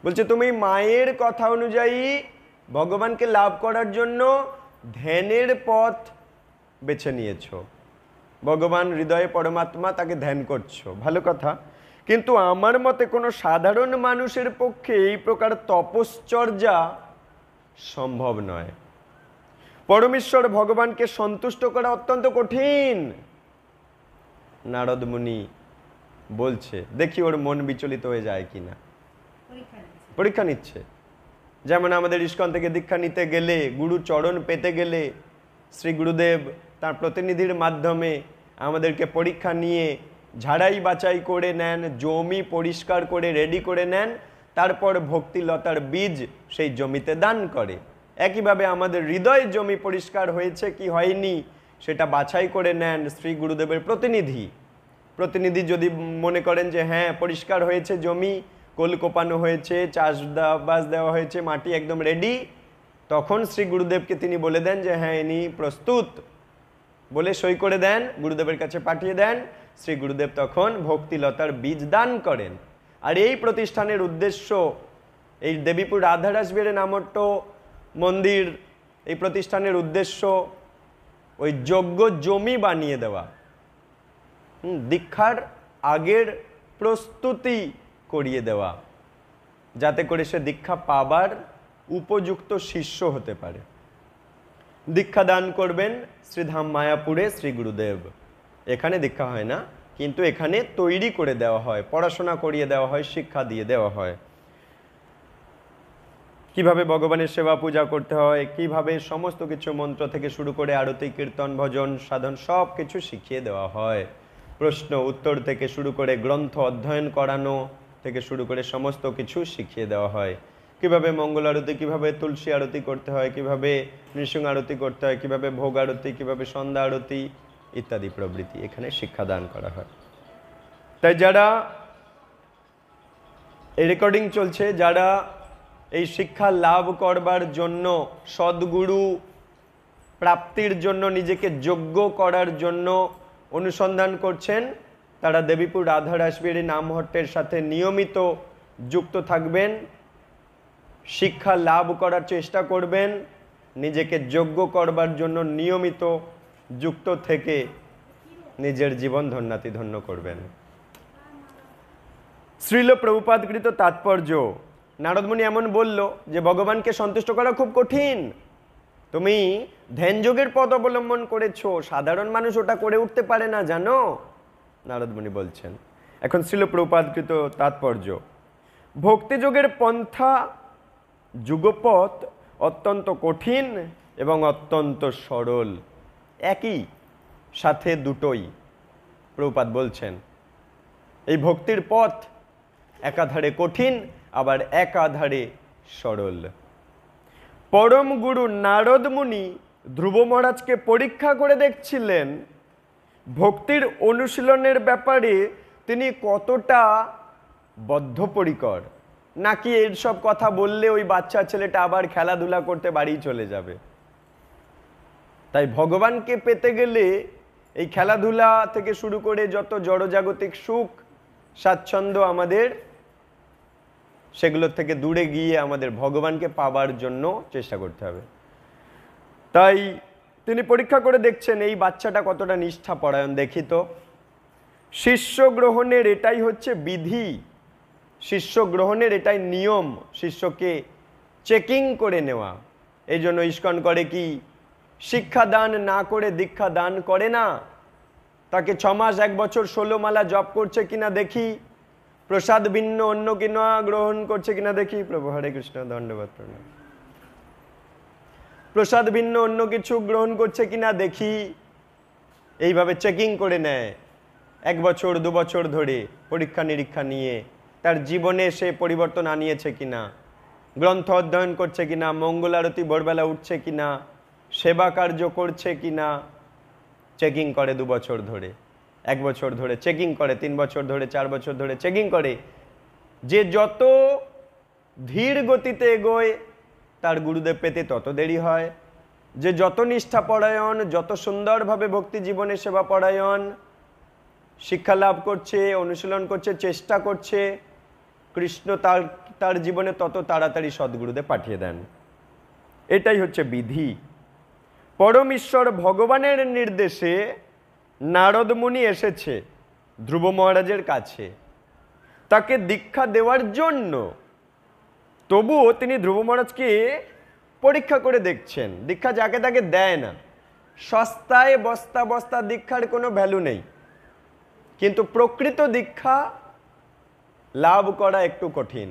বলছে তুমি মায়ের কথা অনুযায়ী ভগবানকে লাভ করার জন্য ধ্যানের পথ বেছে নিয়েছ, ভগবান হৃদয়ে পরমাত্মা, তাকে ধ্যান করছো, ভালো কথা। কিন্তু আমার মতে কোনো সাধারণ মানুষের পক্ষে এই প্রকার তপশ্চর্যা সম্ভব নয়। পরমেশ্বর ভগবানকে সন্তুষ্ট করা অত্যন্ত কঠিন। নারদ মুনি বলছে, দেখি ওর মন বিচলিত হয়ে যায় কিনা, পরীক্ষা নিচ্ছে। যেমন আমাদের ইস্কন থেকে দীক্ষা নিতে গেলে, গুরু চরণ পেতে গেলে শ্রী গুরুদেব তার প্রতিনিধির মাধ্যমে আমাদেরকে পরীক্ষা নিয়ে ঝাড়াই বাছাই করে নেন, জমি পরিষ্কার করে রেডি করে নেন, তারপর ভক্তিলতার বীজ সেই জমিতে দান করে। একইভাবে আমাদের হৃদয় জমি পরিষ্কার হয়েছে কি হয়নি সেটা বাছাই করে নেন শ্রী গুরুদেবের প্রতিনিধি যদি মনে করেন যে হ্যাঁ পরিষ্কার হয়েছে জমি, কোল কোপানো হয়েছে, চাষবাস দেওয়া হয়েছে, মাটি একদম রেডি, তখন শ্রী গুরুদেবকে তিনি বলে দেন যে হ্যাঁ ইনি প্রস্তুত, বলে সই করে দেন, গুরুদেবের কাছে পাঠিয়ে দেন। শ্রী গুরুদেব তখন ভক্তিলতার বীজ দান করেন। আর এই প্রতিষ্ঠানের উদ্দেশ্য, এই দেবীপুর রাধারাস বিহারী নামট্ট মন্দির, এই প্রতিষ্ঠানের উদ্দেশ্য ওই যোগ্য জমি বানিয়ে দেওয়া, দীক্ষার আগের প্রস্তুতি করিয়ে দেওয়া, যাতে করে সে দীক্ষা পাবার উপযুক্ত শিষ্য হতে পারে। দীক্ষা দান করবেন শ্রীধাম মায়াপুরে শ্রী গুরুদেব। এখানে দীক্ষা হয় না, কিন্তু এখানে তৈরি করে দেওয়া হয়, পড়াশোনা করিয়ে দেওয়া হয়, শিক্ষা দিয়ে দেওয়া হয়। কিভাবে ভগবানের সেবা পূজা করতে হয়, কিভাবে সমস্ত কিছু মন্ত্র থেকে শুরু করে আরতি, কীর্তন, ভজন, সাধন সব কিছু শিখিয়ে দেওয়া হয়। প্রশ্ন উত্তর থেকে শুরু করে গ্রন্থ অধ্যয়ন করানো থেকে শুরু করে সমস্ত কিছু শিখিয়ে দেওয়া হয়। কিভাবে মঙ্গল আরতি, কিভাবে তুলসী আরতি করতে হয়, কিভাবে নৃসিংহ আরতি করতে হয়, কিভাবে ভোগ আরতি, কিভাবে সন্ধ্যা আরতি ইত্যাদি প্রভৃতি এখানে শিক্ষাদান করা হয়। তাই যারা এই রেকর্ডিং চলছে, যারা এই শিক্ষা লাভ করবার জন্য, সদ্গুরু প্রাপ্তির জন্য, নিজেকে যোগ্য করার জন্য অনুসন্ধান করছেন, তারা দেবীপুর রাধারাস বিহারী নামহট্টের সাথে নিয়মিত যুক্ত থাকবেন, শিক্ষা লাভ করার চেষ্টা করবেন, নিজেকে যোগ্য করবার জন্য নিয়মিত যুক্ত থেকে নিজের জীবন ধন্যাতি ধন্য করবেন। শ্রীল প্রভুপাদকৃত তাৎপর্য। নারদমুনি এমন বলল যে ভগবানকে সন্তুষ্ট করা খুব কঠিন, তুমি ধ্যানযোগের পথ অবলম্বন করেছো, সাধারণ মানুষ ওটা করে উঠতে পারে না, জানো? নারদমুনি বলছেন। এখন শ্রীল প্রভুপাদকৃত তাৎপর্য। ভক্তিযোগের পন্থা, যুগপথ অত্যন্ত কঠিন এবং অত্যন্ত সরল, একই সাথে দুটোই। প্রভুপাদ বলছেন এই ভক্তির পথ একাধারে কঠিন আবার একাধারে সরল। পরম গুরু নারদ মুনি ধ্রুব মহারাজকে পরীক্ষা করে দেখছিলেন ভক্তির অনুশীলনের ব্যাপারে তিনি কতটা বদ্ধপরিকর, নাকি এর সব কথা বললে ওই বাচ্চা ছেলেটা আবার খেলাধুলা করতে বাড়ি চলে যাবে। তাই ভগবানকে পেতে গেলে এই খেলাধুলা থেকে শুরু করে যত জড়জাগতিক সুখ স্বাচ্ছন্দ্য আমাদের, সেগুলোর থেকে দূরে গিয়ে আমাদের ভগবানকে পাবার জন্য চেষ্টা করতে হবে। তাই তিনি পরীক্ষা করে দেখছেন এই বাচ্চাটা কতটা নিষ্ঠা পরায়ণ, দেখি তো। শিষ্য গ্রহণের এটাই হচ্ছে বিধি, শিষ্য গ্রহণের এটাই নিয়ম, শিষ্যকে চেকিং করে নেওয়া। এই জন্য ইস্কন করে কি, শিক্ষাদান না করে দীক্ষা দান করে না। তাকে 6 মাস 1 বছর 16 মালা জপ করছে কিনা দেখি, প্রসাদ ভিন্ন অন্য কিনা গ্রহণ করছে কিনা দেখি। প্রভু হরে কৃষ্ণ, ধন্যবাদ প্রণাম। প্রসাদ ভিন্ন অন্য কিছু গ্রহণ করছে কিনা দেখি, এইভাবে চেকিং করে নেয় 1 বছর 2 বছর ধরে পরীক্ষা নিরীক্ষা নিয়ে, তার জীবনে সে পরিবর্তন আনিয়েছে কিনা, গ্রন্থ অধ্যয়ন করছে কিনা, মঙ্গল আরতি ভোরবেলা উঠছে কিনা, সেবা কার্য করছে কিনা, চেকিং করে 2 বছর ধরে, 1 বছর ধরে চেকিং করে, 3 বছর ধরে, 4 বছর ধরে চেকিং করে। যে যত ধীর গতিতে এগোয় তার গুরুদেব পেতে তত দেরি হয়। যে যত নিষ্ঠা পরায়ণ, যত সুন্দরভাবে ভক্তি জীবনে সেবা পরায়ণ, শিক্ষা লাভ করছে, অনুশীলন করছে, চেষ্টা করছে, কৃষ্ণ তার জীবনে তত তাড়াতাড়ি সদ্গুরুদেব পাঠিয়ে দেন। এটাই হচ্ছে বিধি। পরম ঈশ্বর ভগবানের নির্দেশে নারদ মুনি এসেছে ধ্রুব মহারাজের কাছে তাকে দীক্ষা দেওয়ার জন্য। তবুও তিনি ধ্রুব মহারাজকে পরীক্ষা করে দেখছেন। দীক্ষা যাকে তাকে দেয় না, সস্তায় বস্তা বস্তা দীক্ষার কোনো ভ্যালু নেই, কিন্তু প্রকৃত দীক্ষা লাভ করা একটু কঠিন।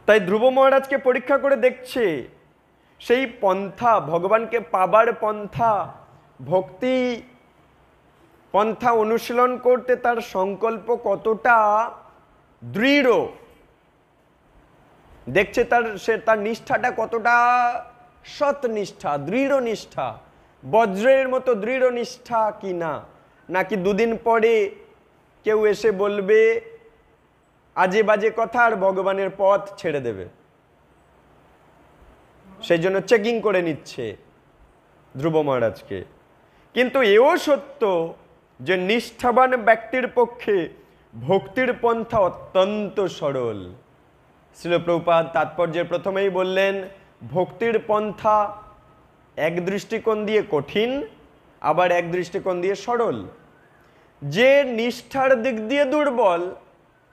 তাই ধ্রুব মহারাজকে পরীক্ষা করে দেখছে সেই পন্থা, ভগবানকে পাবার পন্থা, ভক্তি পন্থা অনুশীলন করতে তার সংকল্প কতটা দৃঢ়, দেখছে তার নিষ্ঠাটা কতটা সৎ নিষ্ঠা, দৃঢ় নিষ্ঠা, বজ্রের মতো দৃঢ় নিষ্ঠা কি না, নাকি দুদিন পরে কেউ এসে বলবে আজে বাজে কথা আর ভগবানের পথ ছেড়ে দেবে। সেই জন্য চেকিং করে নিচ্ছে ধ্রুব মহারাজকে। কিন্তু এও সত্য যে নিষ্ঠাবান ব্যক্তির পক্ষে ভক্তির পন্থা অত্যন্ত সরল। শ্রীল প্রভুপাদ তাৎপর্যের প্রথমেই বললেন ভক্তির পন্থা এক দৃষ্টিকোণ দিয়ে কঠিন, আবার এক দৃষ্টিকোণ দিয়ে সরল। যে নিষ্ঠার দিক দিয়ে দুর্বল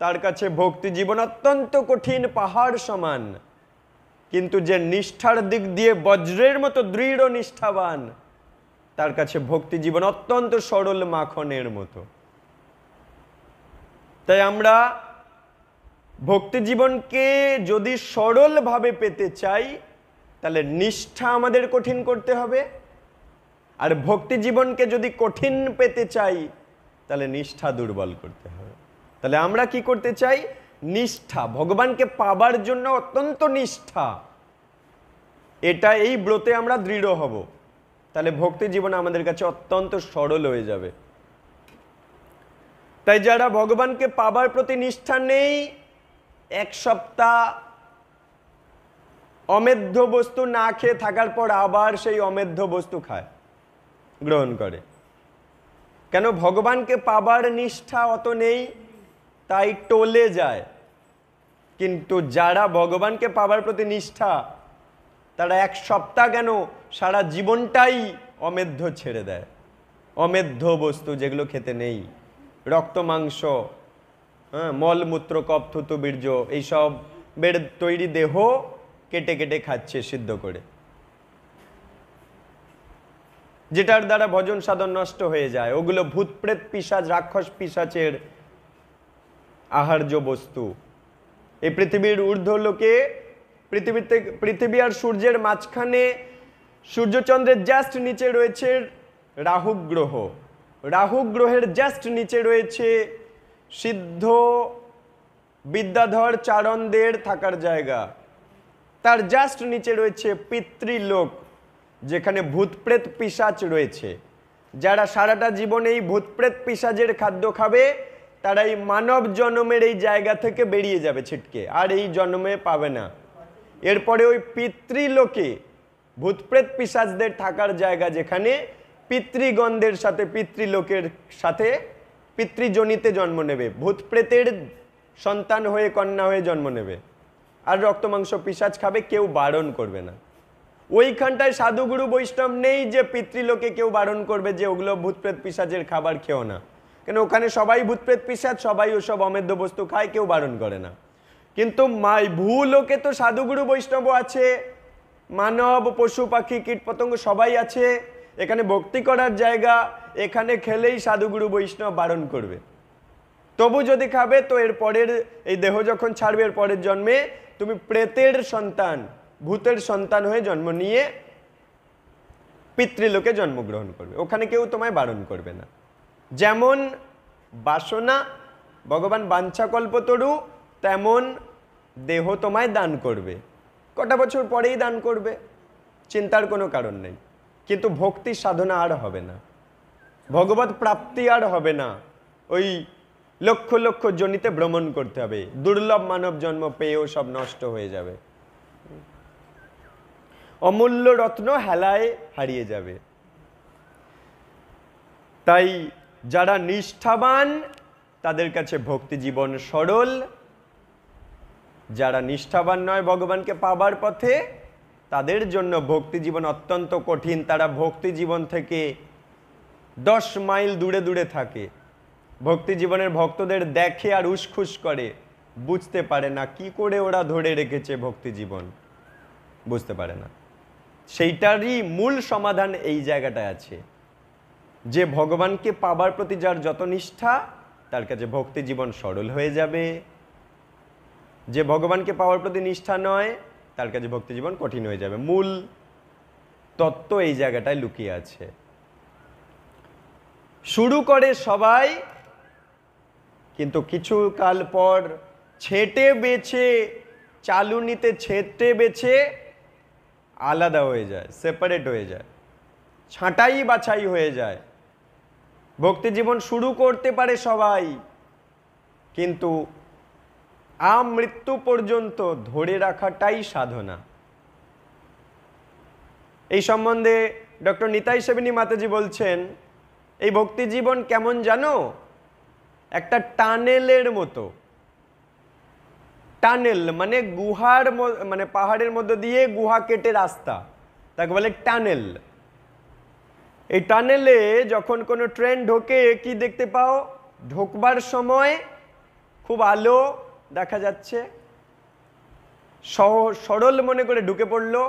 তার কাছে ভক্তি জীবন অত্যন্ত কঠিন, পাহাড় সমান। কিন্তু যে নিষ্ঠার দিক দিয়ে বজ্রের মতো দৃঢ় নিষ্ঠাবান তার কাছে ভক্তি জীবন অত্যন্ত সরল, মাখনের মতো। তাই আমরা ভক্তি জীবনকে যদি সরলভাবে পেতে চাই তাহলে নিষ্ঠা আমাদের কঠিন করতে হবে, আর ভক্তি জীবনকে যদি কঠিন পেতে চাই তাহলে নিষ্ঠা দুর্বল করতে হবে। তাহলে আমরা কি করতে চাই? নিষ্ঠা, ভগবানকে পাবার জন্য অত্যন্ত নিষ্ঠা, এটা এই ব্রতে আমরা দৃঢ় হব, তাহলে ভক্তি জীবন আমাদের কাছে অত্যন্ত সরল হয়ে যাবে। তাই যারা ভগবানকে পাবার প্রতি নিষ্ঠা নেই, এক সপ্তাহ অমেধ্য বস্তু না খেয়ে থাকার পর আবার সেই অমেধ্য বস্তু খায়, গ্রহণ করে। কেন? ভগবানকে পাবার নিষ্ঠা অত নেই, তাই টলে যায়। কিন্তু যারা ভগবানকে পাবার প্রতি নিষ্ঠা, তারা এক সপ্তাহ কেন সারা জীবনটাই অমেধ্য ছেড়ে দেয়। অমেধ্য বস্তু যেগুলো খেতে নেই, রক্ত মাংস, মলমূত্র, কফ, থুতু, বীর্য, এইসব বের তৈরি দেহ কেটে কেটে খাচ্ছে সিদ্ধ করে, যেটার দ্বারা ভজন সাধন নষ্ট হয়ে যায়। ওগুলো ভূত প্রেত পিশাচ রাক্ষস পিশাচের আহার্য বস্তু। এই পৃথিবীর ঊর্ধ্বলোকে, পৃথিবী আর সূর্যের মাঝখানে, সূর্যচন্দ্রের জাস্ট নিচে রয়েছে রাহু গ্রহ। রাহু গ্রহের জাস্ট নিচে রয়েছে সিদ্ধ বিদ্যাধর চারণদের থাকার জায়গা। তার জাস্ট নিচে রয়েছে পিতৃলোক, যেখানে ভূতপ্রেত পিশাচ রয়েছে। যারা সারাটা জীবন এই ভূতপ্রেত পিশাচের খাদ্য খাবে তারা এই মানব জন্মের এই জায়গা থেকে বেরিয়ে যাবে ছিটকে, আর এই জন্মে পাবে না। এরপরে ওই পিতৃলোকে ভূতপ্রেত পিশাচদের থাকার জায়গা, যেখানে পিতৃগণদের সাথে, পিতৃলোকের সাথে পিতৃজনিতে জন্ম নেবে, ভূতপ্রেতের সন্তান হয়ে, কন্যা হয়ে জন্ম নেবে, আর রক্তমাংস পিশাচ খাবে, কেউ বারণ করবে না। ওইখানটায় সাধুগুরু বৈষ্ণব নেই যে পিতৃলোকে কেউ বারণ করবে যে ওগুলো ভূতপ্রেত পিশাচের খাবার খেও না, কেন ওখানে সবাই ভূতপ্রেত পিশাচ, সবাই ওসব অমেধ্য বস্তু খায়, কেউ বারণ করে না। কিন্তু ভূলোকে তো সাধুগুরু বৈষ্ণব আছে, মানব, পশু পাখি, কীট পতঙ্গ সবাই আছে। এখানে ভক্তি করার জায়গা, এখানে খেলেই সাধুগুরু বৈষ্ণব বারণ করবে। তবু যদি খাবে তো এর পরের, এই দেহ যখন ছাড়বে এর পরের জন্মে তুমি প্রেতের সন্তান, ভূতের সন্তান হয়ে জন্ম নিয়ে পিতৃলোকে জন্মগ্রহণ করবে, ওখানে কেউ তোমায় বারণ করবে না। যেমন বাসনা, ভগবান বাঞ্ছাকল্পতরু, তেমন দেহ তোমায় দান করবে, কটা বছর পরেই দান করবে, চিন্তার কোনো কারণ নেই। কিন্তু ভক্তি সাধনা আর হবে না, ভগবত প্রাপ্তি আর হবে না। ওই লক্ষ লক্ষ জনিতে ভ্রমণ করতে হবে, দুর্লভ মানব জন্ম পেয়েও সব নষ্ট হয়ে যাবে, অমূল্য রত্ন হেলায় হারিয়ে যাবে। তাই যারা নিষ্ঠাবান তাদের কাছে ভক্তি জীবন সরল, যারা নিষ্ঠাবান নয় ভগবানকে পাবার পথে, তাদের জন্য ভক্তি জীবন অত্যন্ত কঠিন। তারা ভক্তি জীবন থেকে 10 মাইল দূরে দূরে থাকে, ভক্তি জীবনের ভক্তদের দেখে আর উসখুস করে, বুঝতে পারে না কি করে ওরা ধরে রেখেছে ভক্তি জীবন, বুঝতে পারে না। সেইটারই মূল সমাধান এই জায়গাটায় আছে, যে ভগবানকে পাবার প্রতি যার যত নিষ্ঠা তার কাছে ভক্তি জীবন সরল হয়ে যাবে, যে ভগবানকে পাওয়ার প্রতি নিষ্ঠা নয় তার কাছে ভক্তি জীবন কঠিন হয়ে যাবে। মূল তত্ত্ব এই জায়গাটায় লুকিয়ে আছে। শুরু করে সবাই, কিন্তু কিছু কাল পর ছেটে বেছে চালুনিতে ছেটে বেছে আলাদা হয়ে যায়, সেপারেট হয়ে যায়, ছাঁটাই বাছাই হয়ে যায়। ভক্তি জীবন শুরু করতে পারে সবাই, কিন্তু আমৃত্যু পর্যন্ত ধরে রাখাটাই সাধনা। এই সম্বন্ধে ডক্টর নিতাই সেবিনী মাতাজি বলছেন, এই ভক্তি জীবন কেমন জানো? একটা টানেলের মতো। টানেল মানে গুহার, মানে পাহাড়ের মধ্যে দিয়ে গুহা কেটে রাস্তা, তাকে বলে টানেল। এই টানেলে যখন কোনো ট্রেন ঢোকে কি দেখতে পাও? ঢোকবার সময় খুব আলো দেখা যাচ্ছে, সরল মনে করে ঢুকে পড়লো।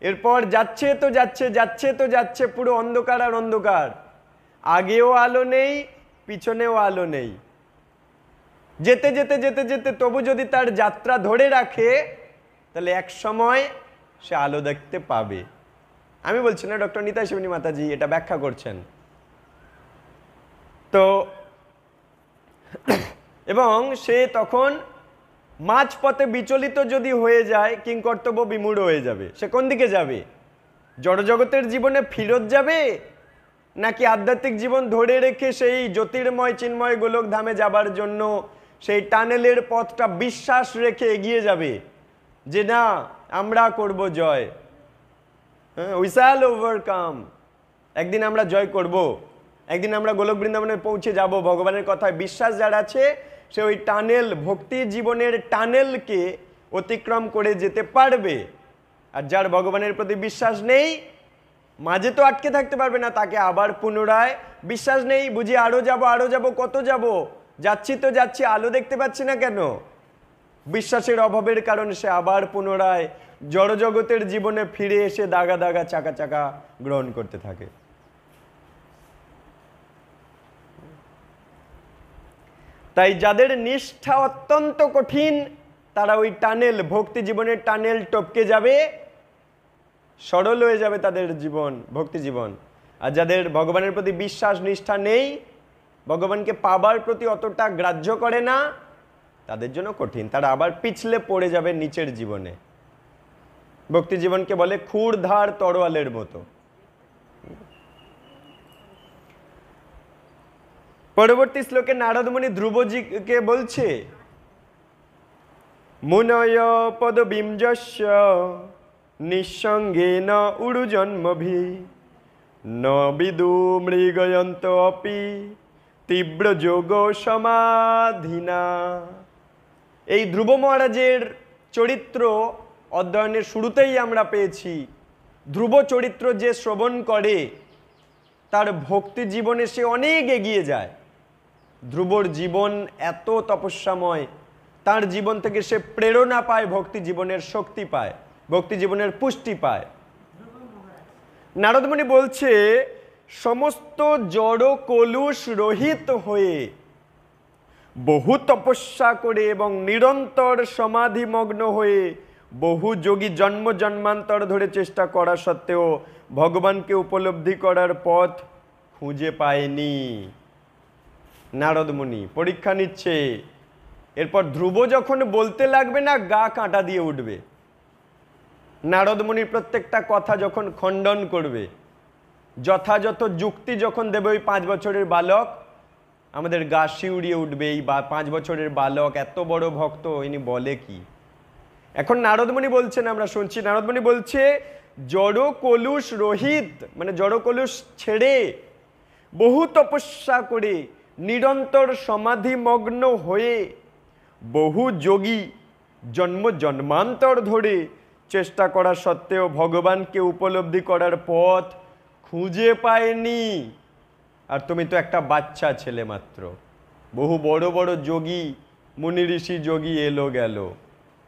এরপর যাচ্ছে তো যাচ্ছে, যাচ্ছে তো যাচ্ছে, পুরো অন্ধকার আর অন্ধকার, আগেও আলো নেই, পিছনেও আলো নেই। যেতে যেতে যেতে যেতে তবু যদি তার যাত্রা ধরে রাখে, তাহলে এক সময় সে আলো দেখতে পাবে। আমি বলছি না, ডক্টর নিতাই সেবিনী মাতাজি এটা ব্যাখ্যা করছেন। তো এবং সে তখন মাঝপথে বিচলিত যদি হয়ে যায়, কিংকর্তব্য বিমূঢ় হয়ে যাবে। সে কোন দিকে যাবে? জড়জগতের জীবনে ফিরত যাবে, নাকি আধ্যাত্মিক জীবন ধরে রেখে সেই জ্যোতির্ময় চিন্ময় গোলক ধামে যাবার জন্য সেই টানেলের পথটা বিশ্বাস রেখে এগিয়ে যাবে যে না, আমরা করব জয়, উই শ্যাল ওভারকাম, একদিন আমরা জয় করব, একদিন আমরা গোলক বৃন্দাবনে পৌঁছে যাব। ভগবানের কথায় বিশ্বাস যার আছে, সে ওই টানেল, ভক্তি জীবনের টানেলকে অতিক্রম করে যেতে পারবে। আর যার ভগবানের প্রতি বিশ্বাস নেই, মাঝে তো আটকে থাকতে পারবে না, তাকে আবার পুনরায়, বিশ্বাস নেই বুঝি, আরো যাব আরো যাব, কত যাব, যাচ্ছি তো যাচ্ছি, আলো দেখতে পাচ্ছি না কেন? বিশ্বাসের অভাবের কারণে সে আবার পুনরায় জড়জগতের জীবনে ফিরে এসে দাগা দাগা চাকা চাকা গ্রহণ করতে থাকে। তাই যাদের নিষ্ঠা অত্যন্ত কঠিন, তারা ওই টানেল, ভক্তি জীবনের টানেল টপকে যাবে, সরল হয়ে যাবে তাদের জীবন, ভক্তি জীবন। আর যাদের ভগবানের প্রতি বিশ্বাস নিষ্ঠা নেই, ভগবানকে পাবার প্রতি অতটা গ্রাহ্য করে না, তাদের জন্য কঠিন, তারা আবার পিছলে পড়ে যাবে নিচের জীবনে। ভক্তি জীবনকে বলে ক্ষুরধার তরোয়ালের মতো। পরবর্তী শ্লোকে নারদ মুনি ধ্রুবজিকে বলছে, মুনয় পদবিম্জস্য নিঃসঙ্গেন উড়ু জন্মভি ন বিদু মৃগয়ন্ত অপি তীব্র যোগ সমাধিনা। এই ধ্রুব মহারাজের চরিত্র অধ্যয়নের শুরুতেই আমরা পেয়েছি। ধ্রুব চরিত্র যে শ্রবণ করে, তার ভক্তি জীবনে সে অনেক এগিয়ে যায়। ধ্রুবর জীবন এত তপস্যাময়, তার জীবন থেকে সে প্রেরণা পায়, ভক্তি জীবনের শক্তি পায়, ভক্তি জীবনের পুষ্টি পায়। নারদমুনি বলছে, সমস্ত জড় কলুষ রহিত হয়ে বহু তপস্যা করে এবং নিরন্তর সমাধিমগ্ন হয়ে বহু যোগী জন্ম জন্মান্তর ধরে চেষ্টা করা সত্ত্বেও ভগবানকে উপলব্ধি করার পথ খুঁজে পায়নি। নারদ মুনি পরীক্ষা নিচ্ছে। এরপর ধ্রুব যখন বলতে লাগবে না, গা কাঁটা দিয়ে উঠবে। নারদ মুনির প্রত্যেকটা কথা যখন খণ্ডন করবে, যথাযথ যুক্তি যখন দেবে ওই 5 বছরের বালক, আমাদের গা শিউড়িয়ে উঠবে। এই 5 বছরের বালক এত বড় ভক্ত, ইনি বলে কি? এখন নারদমুনি বলছেন, আমরা শুনছি, নারদমুনি বলছে জড় কলুষ রহিত, মানে জড় কলুষ ছেড়ে বহু তপস্যা করে নিরন্তর সমাধিমগ্ন হয়ে বহু যোগী জন্ম জন্মান্তর ধরে চেষ্টা করা সত্ত্বেও ভগবানকে উপলব্ধি করার পথ খুঁজে পায়নি। আর তুমি তো একটা বাচ্চা ছেলে মাত্র। বহু বড় বড় যোগী, মুনি ঋষি যোগী এলো গেল,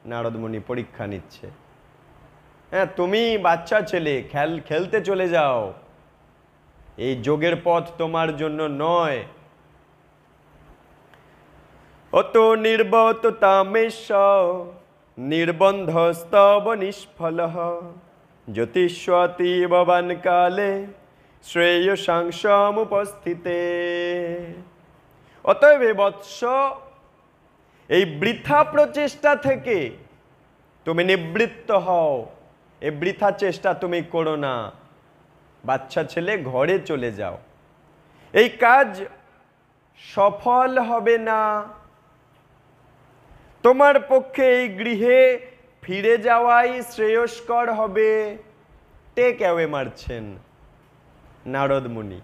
নারদ মুনি পরীক্ষা নিচ্ছে। হ্যাঁ, তুমি বাচ্চা ছেলে, খেলতে চলে যাও, এই যোগের পথ তোমার জন্য নয়। অত নির্বত তামেশ নির্বন্ধস্তব নিষ্ফল জ্যোতিষ্বতি ভবান কালে শ্রেয়সাং সমুপস্থিতে। অতএব হে বৎস, এই বৃথা প্রচেষ্টা থেকে তুমি নিবৃত্ত হও। এই বৃথা চেষ্টা তুমি করো না। বাচ্চা ছেলে, ঘরে চলে যাও। এই কাজ সফল হবে না। তোমার পক্ষে এই গৃহে ফিরে যাওয়াই শ্রেয়স্কর হবে। টেক অ্যাওয়ে মারছেন নারদ মুনি।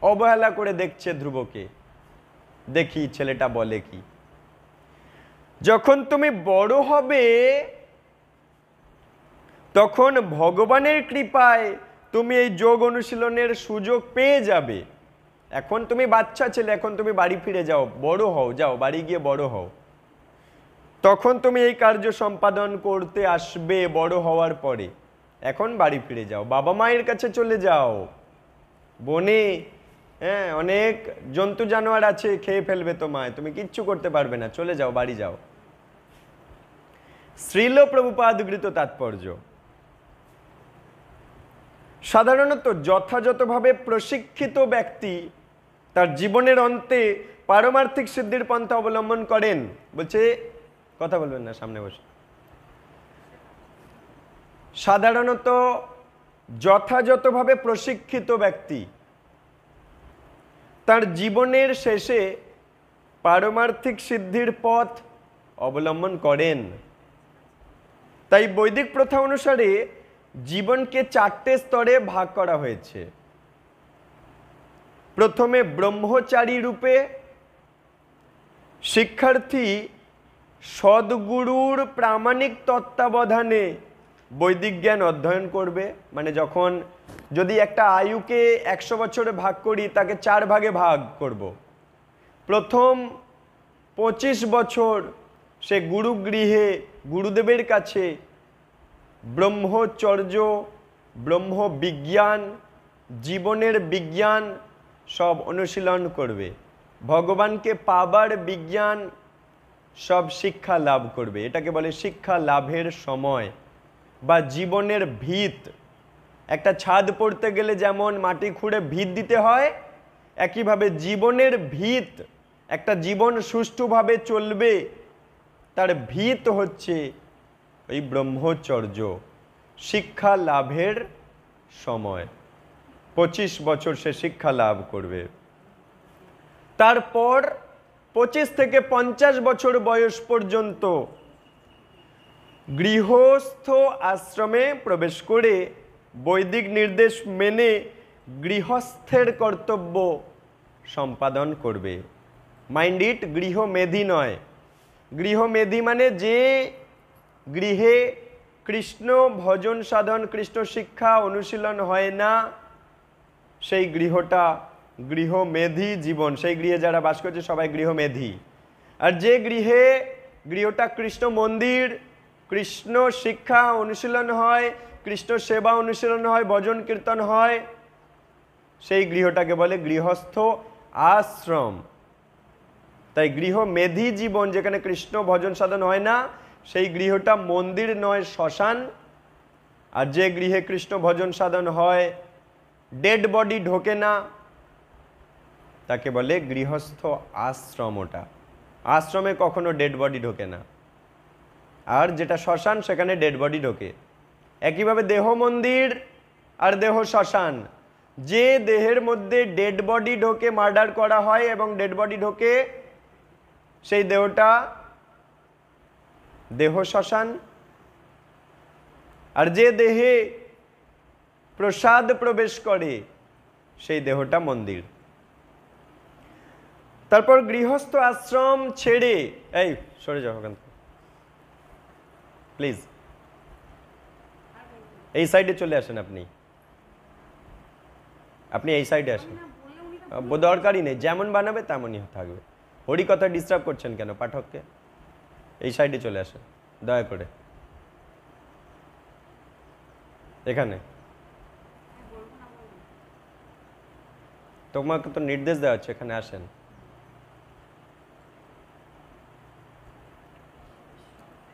অবহেলা করে দেখছে ধ্রুবকে, দেখি ছেলেটা বলে কি। যখন তুমি বড় হবে তখন ভগবানের কৃপায় তুমি এই যোগ অনুশীলনের সুযোগ পেয়ে যাবে। এখন তুমি বাচ্চা ছেলে, এখন তুমি বাড়ি ফিরে যাও, বড় হও, যাও বাড়ি গিয়ে বড় হও। তখন তুমি এই কার্য সম্পাদন করতে আসবে বড় হওয়ার পরে। এখন বাড়ি ফিরে যাও, বাবা মায়ের কাছে চলে যাও। বনে অনেক জন্তু জানোয়ার আছে, খেয়ে ফেলবে তোমায়, তুমি কিচ্ছু করতে পারবে না, চলে যাও, বাড়ি যাও। শ্রীল প্রভুপাদ গৃহীত তাৎপর্য। সাধারণত যথাযথভাবে প্রশিক্ষিত ব্যক্তি তার জীবনের অন্তে পারমার্থিক সিদ্ধির পন্থা অবলম্বন করেন। বলছে কথা বলবেন না, সামনে বসে। সাধারণত যথাযথভাবে প্রশিক্ষিত ব্যক্তি তার জীবনের শেষে পারমার্থিক সিদ্ধির পথ অবলম্বন করেন। তাই বৈদিক প্রথা অনুসারে জীবনকে 4টে স্তরে ভাগ করা হয়েছে। প্রথমে ব্রহ্মচারী রূপে শিক্ষার্থী সদ্গুরুর প্রামাণিক তত্ত্বাবধানে বৈদিক জ্ঞান অধ্যয়ন করবে। মানে যখন যদি একটা আয়ুকে 100 বছরে ভাগ করি, তাকে 4 ভাগে ভাগ করব। প্রথম 25 বছর সে গুরুগৃহে গুরুদেবের কাছে ব্রহ্মচর্য, ব্রহ্মবিজ্ঞান, জীবনের বিজ্ঞান সব অনুশীলন করবে। ভগবানকে পাবার বিজ্ঞান সব শিক্ষা লাভ করবে। এটাকে বলে শিক্ষা লাভের সময় বা জীবনের ভিত। একটা ছাদ পড়তে গেলে যেমন মাটি খুঁড়ে ভিত দিতে হয়, একইভাবে জীবনের ভিত, একটা জীবন সুষ্ঠুভাবে চলবে তার ভিত হচ্ছে ওই ব্রহ্মচর্য। শিক্ষা লাভের সময় 25 বছর সে শিক্ষা লাভ করবে। তারপর 25 থেকে 50 বছর বয়স পর্যন্ত গৃহস্থ আশ্রমে প্রবেশ করে বৈদিক নির্দেশ মেনে গৃহস্থের কর্তব্য সম্পাদন করবে। মাইন্ড ইট, গৃহমেধি নয়। গৃহমেধি মানে যে গৃহে কৃষ্ণ ভজন সাধন, কৃষ্ণ শিক্ষা অনুশীলন হয় না, সেই গৃহটা গৃহমেধি জীবন। সেই গৃহে যারা বাস করছে সবাই গৃহমেধি। আর যে গৃহটা কৃষ্ণ মন্দির, কৃষ্ণ শিক্ষা অনুশীলন হয়, কৃষ্ণ সেবা অনুশীলন হয়, ভজন কীর্তন হয়, সেই গৃহটাকে বলে গৃহস্থ আশ্রম। তাই গৃহমেধি জীবন, যেখানে কৃষ্ণ ভজন সাধন হয় না, সেই গৃহটা মন্দির নয়, শ্মশান। আর যে গৃহে কৃষ্ণ ভজন সাধন হয়, ডেড বডি ঢোকে না, তাকে বলে গৃহস্থ আশ্রম। ওটা আশ্রমে কখনো ডেড বডি ঢোকে না। আর যেটা শ্মশান, সেখানে ডেড বডি ঢোকে। একইভাবে দেহ মন্দির আর দেহ শ্মশান। যে দেহের মধ্যে ডেড বডি ঢোকে, মার্ডার করা হয় এবং ডেড বডি ঢোকে, সেই দেহটা দেহ শ্মশান। আর যে দেহে প্রসাদ প্রবেশ করে, সেই দেহটা মন্দির। তারপর গৃহস্থ আশ্রম ছেড়ে, এই সরে যাও ওখান থেকে প্লিজ, এই সাইডে চলে আসেন। আপনি এই সাইডে আসেন, দরকারই নেই, যেমন বানাবে তেমনই থাকবে। হরিকথা ডিস্টার্ব করছেন কেন পাঠককে? এই সাইডে চলে আসেন দয়া করে। এখানে তোমাকে তো নির্দেশ দেওয়া হচ্ছে, এখানে আসেন।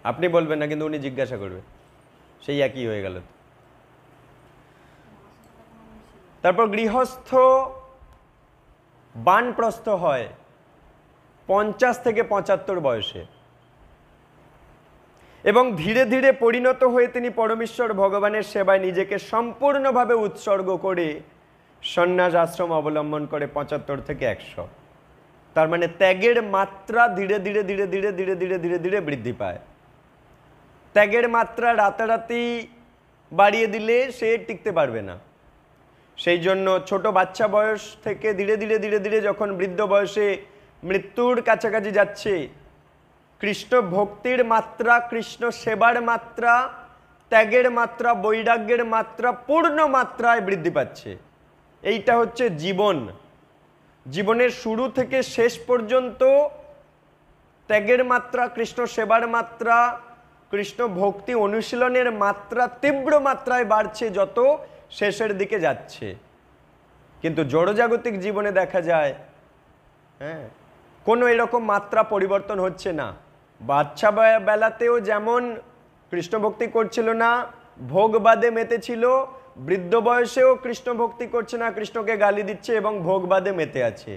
আপনি বলবেন না, কিন্তু উনি জিজ্ঞাসা করবে, সেই একই হয়ে গেল। তারপর গৃহস্থ বানপ্রস্থ হয় 50 থেকে 75 বয়সে, এবং ধীরে ধীরে পরিণত হয়ে তিনি পরমেশ্বর ভগবানের সেবায় নিজেকে সম্পূর্ণভাবে উৎসর্গ করে সন্ন্যাস আশ্রম অবলম্বন করে 75 থেকে 100। তার মানে ত্যাগের মাত্রা ধীরে ধীরে ধীরে ধীরে ধীরে ধীরে ধীরে ধীরে বৃদ্ধি পায়। ত্যাগের মাত্রা রাতারাতি বাড়িয়ে দিলে সে টিকতে পারবে না। সেই জন্য ছোট বাচ্চা বয়স থেকে ধীরে ধীরে ধীরে ধীরে যখন বৃদ্ধ বয়সে মৃত্যুর কাছাকাছি যাচ্ছে, কৃষ্ণ ভক্তির মাত্রা, কৃষ্ণ সেবার মাত্রা, ত্যাগের মাত্রা, বৈরাগ্যের মাত্রা পূর্ণ মাত্রায় বৃদ্ধি পাচ্ছে। এইটা হচ্ছে জীবন। জীবনের শুরু থেকে শেষ পর্যন্ত ত্যাগের মাত্রা, কৃষ্ণ সেবার মাত্রা, কৃষ্ণ ভক্তি অনুশীলনের মাত্রা তীব্র মাত্রায় বাড়ছে যত শেষের দিকে যাচ্ছে। কিন্তু জড়জাগতিক জীবনে দেখা যায় কোনো এরকম মাত্রা পরিবর্তন হচ্ছে না। বাচ্চা বেলাতেও যেমন কৃষ্ণ ভক্তি করছিল না, ভোগবাদে মেতেছিল, বৃদ্ধ বয়সেও কৃষ্ণ ভক্তি করছে না, কৃষ্ণকে গালি দিচ্ছে এবং ভোগবাদে মেতে আছে।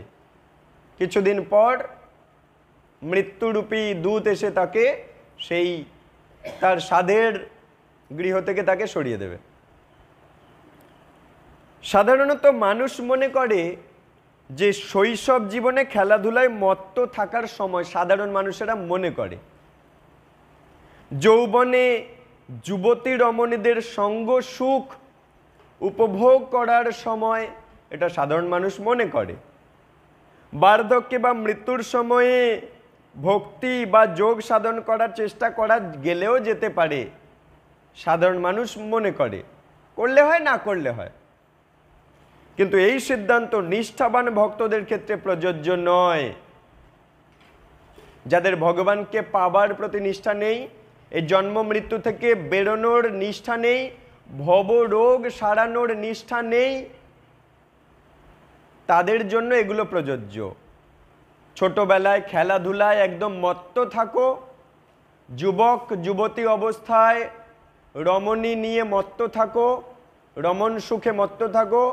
কিছুদিন পর মৃত্যুরূপী দূত এসে তাকে সেই তার সাধের গৃহ থেকে তাকে সরিয়ে দেবে। সাধারণত মানুষ মনে করে যে শৈশব জীবনে খেলাধুলায় মত্ত থাকার সময়, সাধারণ মানুষেরা মনে করে যৌবনে যুবতী রমণীদের সঙ্গ সুখ উপভোগ করার সময়, এটা সাধারণ মানুষ মনে করে। বার্ধক্যে বা মৃত্যুর সময়ে ভক্তি বা যোগ সাধন করার চেষ্টা করা গেলেও যেতে পারে, সাধারণ মানুষ মনে করে। করলে হয়, না করলে হয়। কিন্তু এই সিদ্ধান্ত নিষ্ঠাবান ভক্তদের ক্ষেত্রে প্রযোজ্য নয়। যাদের ভগবানকে পাবার প্রতি নিষ্ঠা নেই, এই জন্ম মৃত্যু থেকে বেরোনোর নিষ্ঠা নেই, ভব রোগ সারানোর নিষ্ঠা নেই, তাদের জন্য এগুলো প্রযোজ্য। ছোটবেলায় খেলাধুলায় একদম মত্ত থাকো, যুবক যুবতী অবস্থায় রমণী নিয়ে মত্ত থাকো, রমণ সুখে মত্ত থাকো,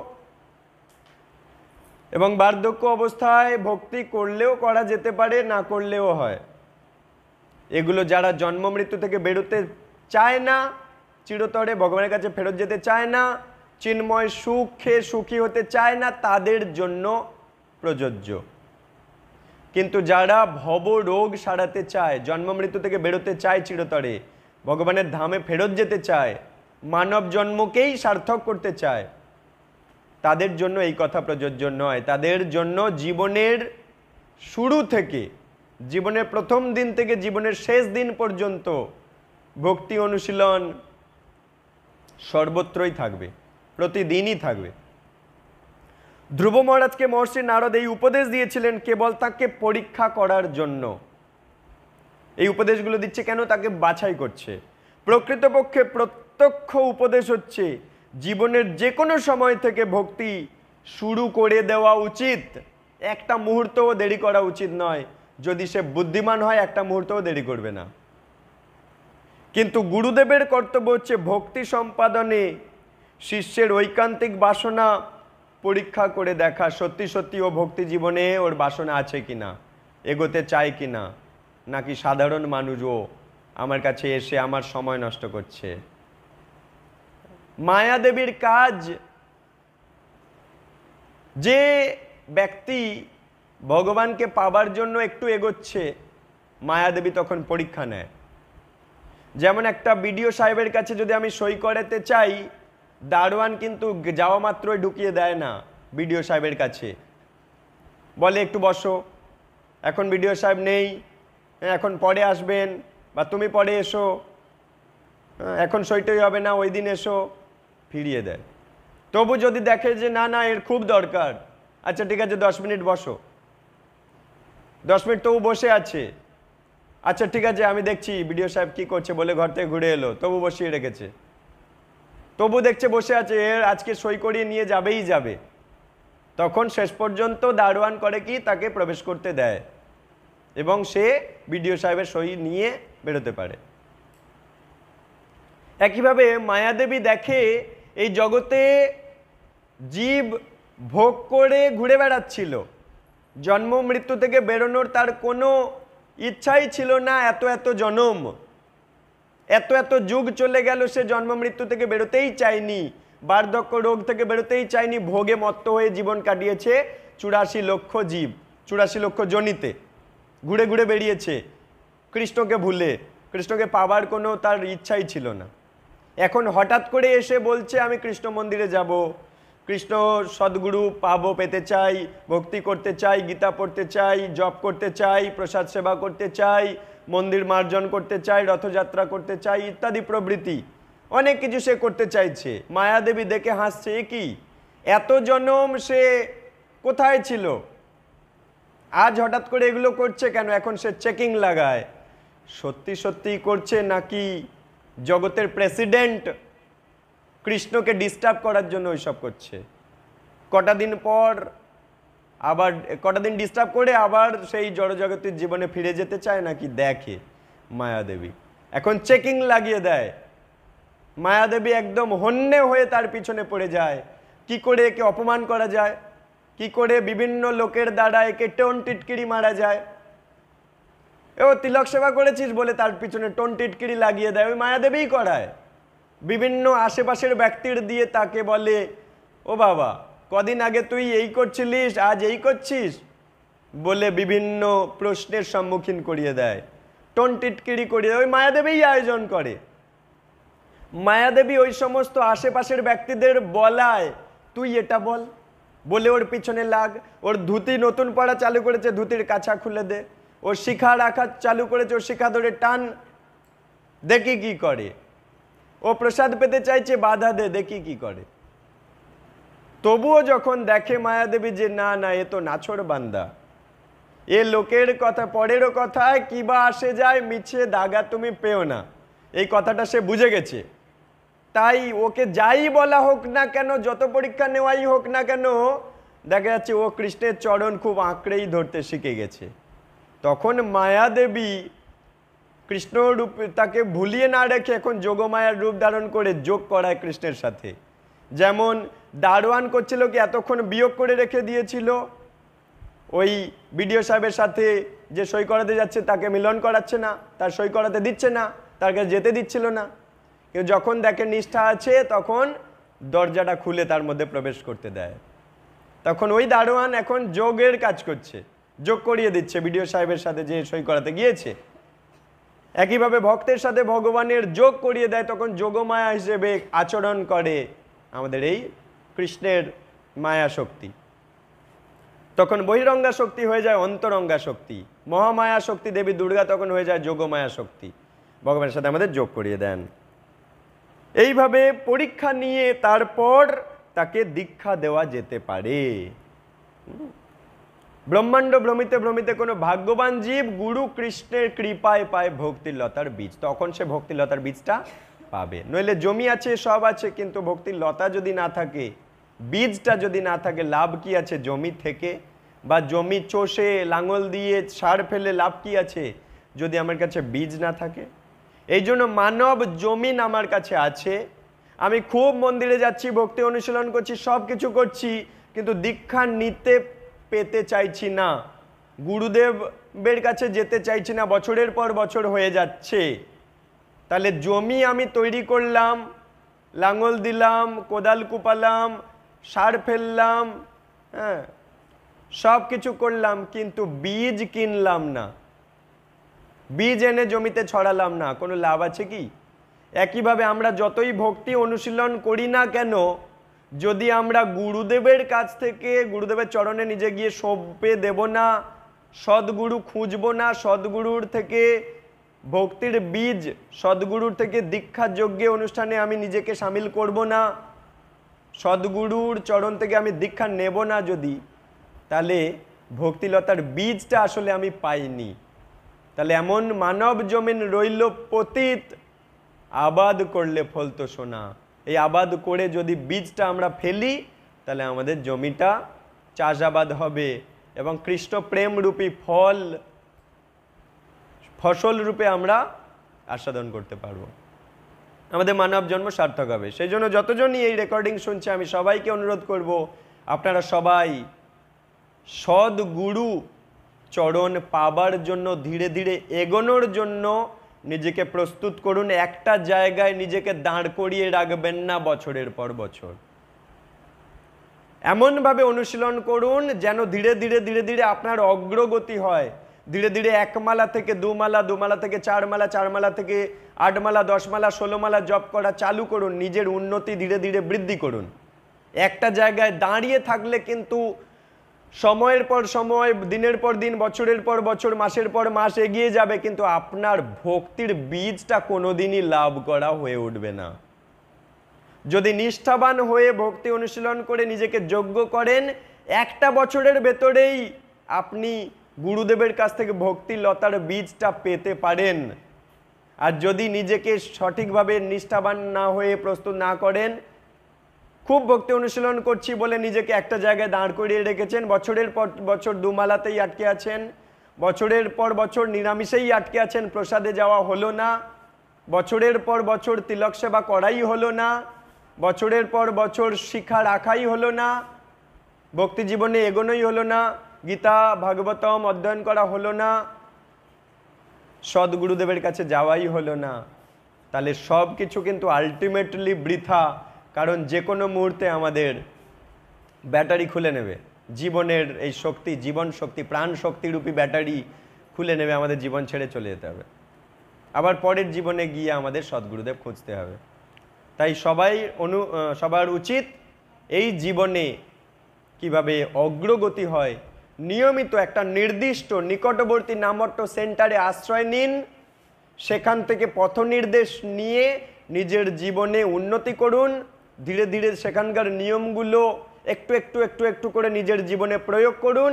এবং বার্ধক্য অবস্থায় ভক্তি করলেও করা যেতে পারে, না করলেও হয়। এগুলো যারা জন্ম মৃত্যু থেকে বেরোতে চায় না, চিরতরে ভগবানের কাছে ফেরত যেতে চায় না, চিন্ময় সুখে সুখী হতে চায় না, তাদের জন্য প্রযোজ্য। কিন্তু যারা ভব রোগ সারাতে চায়, জন্ম মৃত্যু থেকে বেরোতে চায়, চিরতরে ভগবানের ধামে ফেরত যেতে চায়, মানব জন্মকেই সার্থক করতে চায়, তাদের জন্য এই কথা প্রযোজ্য নয়। তাদের জন্য জীবনের শুরু থেকে, জীবনের প্রথম দিন থেকে জীবনের শেষ দিন পর্যন্ত ভক্তি অনুশীলন সর্বত্রই থাকবে, প্রতিদিনই থাকবে। ধ্রুব মহারাজকে মহর্ষি নারদ এই উপদেশ দিয়েছিলেন কেবল তাকে পরীক্ষা করার জন্য। এই উপদেশগুলো দিচ্ছে কেন? তাকে বাছাই করছে। প্রকৃতপক্ষে প্রত্যক্ষ উপদেশ হচ্ছে জীবনের যে কোনো সময় থেকে ভক্তি শুরু করে দেওয়া উচিত। একটা মুহূর্তও দেরি করা উচিত নয়। যদি সে বুদ্ধিমান হয়, একটা মুহূর্তও দেরি করবে না। কিন্তু গুরুদেবের কর্তব্য হচ্ছে ভক্তি সম্পাদনে শিষ্যের ঐকান্তিক বাসনা পরীক্ষা করে দেখা, সত্যি সত্যি ও ভক্তি জীবনে ওর বাসনা আছে কিনা, এগোতে চায় কিনা, নাকি সাধারণ মানুষও আমার কাছে এসে আমার সময় নষ্ট করছে। মায়াদেবীর কাজ, যে ব্যক্তি ভগবানকে পাবার জন্য একটু এগোচ্ছে, মায়াদেবী তখন পরীক্ষা নেয়। যেমন একটা বিডিও সাহেবের কাছে যদি আমি সই করাতে চাই, দারোয়ান কিন্তু যাওয়া মাত্রই ঢুকিয়ে দেয় না। বিডিও সাহেবের কাছে বলে একটু বসো, এখন বিডিও সাহেব নেই, এখন পরে আসবেন, বা তুমি পরে এসো, এখন সইটই হবে না, ওই দিন এসো, ফিরিয়ে দেয়। তবু যদি দেখে যে না না এর খুব দরকার, আচ্ছা ঠিক আছে 10 মিনিট বসো, 10 মিনিট তবু বসে আছে, আচ্ছা ঠিক আছে আমি দেখছি বিডিও সাহেব কি করছে বলে ঘর থেকে ঘুরে এলো, তবু বসিয়ে রেখেছে, তবু দেখছে বসে আছে, এর আজকে সই করিয়ে নিয়ে যাবেই যাবে। তখন শেষ পর্যন্ত দারোয়ান করে কি, তাকে প্রবেশ করতে দেয় এবং সে বিডিও সাহেবের সই নিয়ে বেরোতে পারে। একইভাবে মায়াদেবী দেখে এই জগতে জীব ভোগ করে ঘুরে বেড়াচ্ছিল, জন্ম মৃত্যু থেকে বেরোনোর তার কোনো ইচ্ছাই ছিল না। এত এত জনম, এত এত যুগ চলে গেল, সে জন্ম মৃত্যু থেকে বেরোতেই চায়নি, বার্ধক্য রোগ থেকে বেরোতেই চায়নি, ভোগে মত্ত হয়ে জীবন কাটিয়েছে 84 লক্ষ জীব, 84 লক্ষ জনিতে ঘুরে ঘুরে বেরিয়েছে কৃষ্ণকে ভুলে। কৃষ্ণকে পাবার কোনো তার ইচ্ছাই ছিল না। এখন হঠাৎ করে এসে বলছে আমি কৃষ্ণ মন্দিরে যাব, কৃষ্ণ সদ্গুরু পাবো, পেতে চাই, ভক্তি করতে চাই, গীতা পড়তে চাই, জপ করতে চাই, প্রসাদ সেবা করতে চাই, মন্দির মার্জন করতে চাই, রথযাত্রা করতে চাই, ইত্যাদি প্রভৃতি অনেক কিছু সে করতে চাইছে। মায়াদেবী দেখে হাসছে, এ কি, এত জনম সে কোথায় ছিল, আজ হঠাৎ করে এগুলো করছে কেন? এখন সে চেকিং লাগায়, সত্যি সত্যি করছে নাকি জগতের প্রেসিডেন্ট কৃষ্ণকে ডিস্টার্ব করার জন্য ওইসব করছে। কটা দিন পর আবার কটা দিন ডিস্টার্ব করে আবার সেই জড়জগতের জীবনে ফিরে যেতে চায় নাকি দেখে মায়াদেবী। এখন চেকিং লাগিয়ে দেয়। মায়াদেবী একদম হন্যে হয়ে তার পিছনে পড়ে যায়, কি করে একে অপমান করা যায়, কি করে বিভিন্ন লোকের দ্বারা একে টোন টিটকিরি মারা যায়। ও তিলক সেবা করেছিস বলে তার পিছনে টোন টিটকিরি লাগিয়ে দেয়, ওই মায়াদেবীই করায়। বিভিন্ন আশেপাশের ব্যক্তির দিয়ে তাকে বলে, ও বাবা কদিন আগে তুই এই করছিলিস, আজ এই করছিস, বলে বিভিন্ন প্রশ্নের সম্মুখীন করিয়ে দেয়, টোন টিটকিরি করিয়ে দেয়। ওই মায়াদেবীই আয়োজন করে। মায়াদেবী ওই সমস্ত আশেপাশের ব্যক্তিদের বলায়, তুই এটা বল, বলে ওর পিছনে লাগ। ওর ধুতি নতুন পড়া চালু করেছে, ধুতির কাছা খুলে দে। ওর শিখা রাখা চালু করেছে, ওর শিখা ধরে টান, দেখি কি করে। ও প্রসাদ পেতে চাইছে, বাধা দে, দেখি কি করে। তবুও যখন দেখে মায়াদেবী যে না না, এ তো নাছোড় বান্দা, এ লোকের কথা পরেরও কথায় কি বা আসে যায়, মিছে দাগা তুমি পেও না, এই কথাটা সে বুঝে গেছে। তাই ওকে যাই বলা হোক না কেন, যত পরীক্ষা নেওয়াই হোক না কেন, দেখা যাচ্ছে ও কৃষ্ণের চরণ খুব আঁকড়েই ধরতে শিখে গেছে। তখন মায়াদেবী কৃষ্ণ রূপ তাকে ভুলিয়ে না রেখে এখন যোগমায়ার রূপ ধারণ করে যোগ করায় কৃষ্ণের সাথে। যেমন দারোয়ান করছিল কি, এতক্ষণ বিয়োগ করে রেখে দিয়েছিল, ওই বিডিও সাহেবের সাথে যে সই করাতে যাচ্ছে তাকে মিলন করাচ্ছে না, তার সই করাতে দিচ্ছে না, তার কাছে যেতে দিচ্ছিল না। কেউ যখন দেখে নিষ্ঠা আছে তখন দরজাটা খুলে তার মধ্যে প্রবেশ করতে দেয়। তখন ওই দারোয়ান এখন যোগের কাজ করছে, যোগ করিয়ে দিচ্ছে বিডিও সাহেবের সাথে যে সই করাতে গিয়েছে। একইভাবে ভক্তের সাথে ভগবানের যোগ করিয়ে দেয়, তখন যোগমায়া হিসেবে আচরণ করে আমাদের এই কৃষ্ণের মায়া শক্তি। তখন বহিরঙ্গা শক্তি হয়ে যায় অন্তরঙ্গা শক্তি, মহামায়া শক্তি দেবী দুর্গা তখন হয়ে যায় যোগমায়া শক্তি, ভগবানের সাথে আমাদের যোগ করিয়ে দেন। এইভাবে পরীক্ষা নিয়ে তারপর তাকে দীক্ষা দেওয়া যেতে পারে। ব্রহ্মাণ্ড ভ্রমিতে ভ্রমিতে কোনো ভাগ্যবান জীব গুরু কৃষ্ণের কৃপায় পায় ভক্তির লতার বীজ, তখন সে ভক্তির লতার বীজটা পাবে। নইলে জমি আছে, সব আছে, কিন্তু ভক্তির লতা যদি না থাকে, বীজটা যদি না থাকে, লাভ কি আছে জমি থেকে? বা জমি চষে লাঙল দিয়ে সার ফেলে লাভ কি আছে যদি আমার কাছে বীজ না থাকে? এই জন্য মানব জমিন আমার কাছে আছে, আমি খুব মন্দিরে যাচ্ছি, ভক্তি অনুশীলন করছি, সব কিছু করছি, কিন্তু দীক্ষা নিতে পেতে চাইছি না, গুরুদেবের কাছে যেতে চাইছি না, বছরের পর বছর হয়ে যাচ্ছে। তাহলে জমি আমি তৈরি করলাম, লাঙল দিলাম, কোদাল কুপালাম, সার ফেললাম, হ্যাঁ সব কিছু করলাম, কিন্তু বীজ কিনলাম না, বীজ এনে জমিতে ছড়ালাম না, কোনো লাভ আছে কি? একইভাবে আমরা যতই ভক্তি অনুশীলন করি না কেন, যদি আমরা গুরুদেবের কাছ থেকে, গুরুদেবের চরণে নিজে গিয়ে সঁপে দেব না, সদ্গুরু খুঁজবো না, সদ্গুরুর থেকে ভক্তির বীজ, সদ্গুরুর থেকে দীক্ষা যজ্ঞে অনুষ্ঠানে আমি নিজেকে সামিল করব না, সদ্গুরুর চরণ থেকে আমি দীক্ষা নেব না যদি, তাহলে ভক্তিলতার বীজটা আসলে আমি পাইনি। তাহলে এমন মানব জমিন রইল পতিত, আবাদ করলে ফলতো সোনা। এই আবাদ করে যদি বীজটা আমরা ফেলি, তাহলে আমাদের জমিটা চাষাবাদ হবে এবং কৃষ্ণ প্রেম রূপী ফসল রূপে আমরা আস্বাদন করতে পারবো। আমাদের মানব জন্ম সার্থক হবে। সেই জন্য যতজনই এই রেকর্ডিং শুনছে আমি সবাইকে অনুরোধ করব, আপনারা সবাই সদ্গুরু চরণ পাবার জন্য ধীরে ধীরে এগোনোর জন্য নিজেকে প্রস্তুত করুন। একটা জায়গায় নিজেকে দাঁড় করিয়ে রাখবেন না বছরের পর বছর। এমনভাবে অনুশীলন করুন যেন ধীরে ধীরে ধীরে ধীরে আপনার অগ্রগতি হয়। ধীরে ধীরে 1 মালা থেকে 2 মালা, 2 মালা থেকে 4 মালা, 4 মালা থেকে 8 মালা, 10 মালা, 16 মালা জপ করা চালু করুন। নিজের উন্নতি ধীরে ধীরে বৃদ্ধি করুন। একটা জায়গায় দাঁড়িয়ে থাকলে কিন্তু সময়ের পর সময়, দিনের পর দিন, বছরের পর বছর, মাসের পর মাস এগিয়ে যাবে, কিন্তু আপনার ভক্তির বীজটা কোনোদিনই লাভ করা হয়ে উঠবে না। যদি নিষ্ঠাবান হয়ে ভক্তি অনুশীলন করে নিজেকে যোগ্য করেন, একটা বছরের ভেতরেই আপনি গুরুদেবের কাছ থেকে ভক্তি লতার বীজটা পেতে পারেন। আর যদি নিজেকে সঠিকভাবে নিষ্ঠাবান না হয়ে প্রস্তুত না করেন, খুব ভক্তি অনুশীলন করছি বলে নিজেকে একটা জায়গায় দাঁড় করিয়ে রেখেছেন, বছরের পর বছর 2 মালাতেই আটকে আছেন, বছরের পর বছর নিরামিষেই আটকে আছেন, প্রসাদে যাওয়া হলো না, বছরের পর বছর তিলক সেবা করাই হলো না, বছরের পর বছর শিক্ষা রাখাই হলো না, ভক্তি জীবনে এগোনোই হলো না, গীতা ভাগবতম অধ্যয়ন করা হলো না, সদ্গুরুদেবের কাছে যাওয়াই হলো না, তাহলে সব কিছু কিন্তু আলটিমেটলি বৃথা। কারণ যে কোনো মুহূর্তে আমাদের ব্যাটারি খুলে নেবে, জীবনের এই শক্তি, জীবন শক্তি, প্রাণ শক্তিরূপী ব্যাটারি খুলে নেবে, আমাদের জীবন ছেড়ে চলে যেতে হবে। আবার পরের জীবনে গিয়ে আমাদের সদ্গুরুদেব খুঁজতে হবে। তাই সবার উচিত এই জীবনে কিভাবে অগ্রগতি হয়, নিয়মিত একটা নির্দিষ্ট নিকটবর্তী নামট্য সেন্টারে আশ্রয় নিন, সেখান থেকে পথ নির্দেশ নিয়ে নিজের জীবনে উন্নতি করুন। ধীরে ধীরে সেখানকার নিয়মগুলো একটু একটু একটু একটু করে নিজের জীবনে প্রয়োগ করুন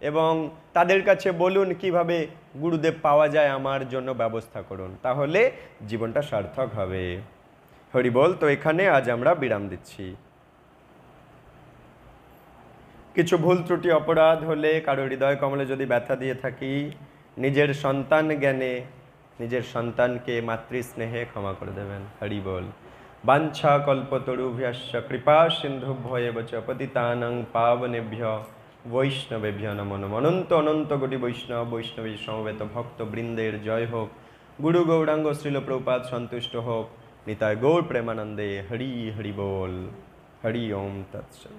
এবং তাদের কাছে বলুন কিভাবে গুরুদেব পাওয়া যায়, আমার জন্য ব্যবস্থা করুন, তাহলে জীবনটা সার্থক হবে। হরি বল। তো এখানে আজ আমরা বিরাম দিচ্ছি। কিছু ভুল ত্রুটি অপরাধ হলে, কারো হৃদয় কমলে যদি ব্যথা দিয়ে থাকি, নিজের সন্তান জ্ঞানে নিজের সন্তানকে মাতৃস্নেহে ক্ষমা করে দেবেন। হরি বল। বাঞ্ছা কল্পতরুভ্যশ্চ কৃপা সিন্ধুভ্যেব চ পতিতানাং পাবনেভ্য বৈষ্ণবেভ্য নমো নমঃ। অনন্ত অনন্ত কোটি বৈষ্ণবী সমবেত ভক্ত বৃন্দের জয় হোক। গুরু গৌরাঙ্গ শ্রীল প্রভুপাদ সন্তুষ্ট হোক। নিতাই গৌর প্রেমানন্দে। হরি হরি বল। হরি ওম তৎসৎ।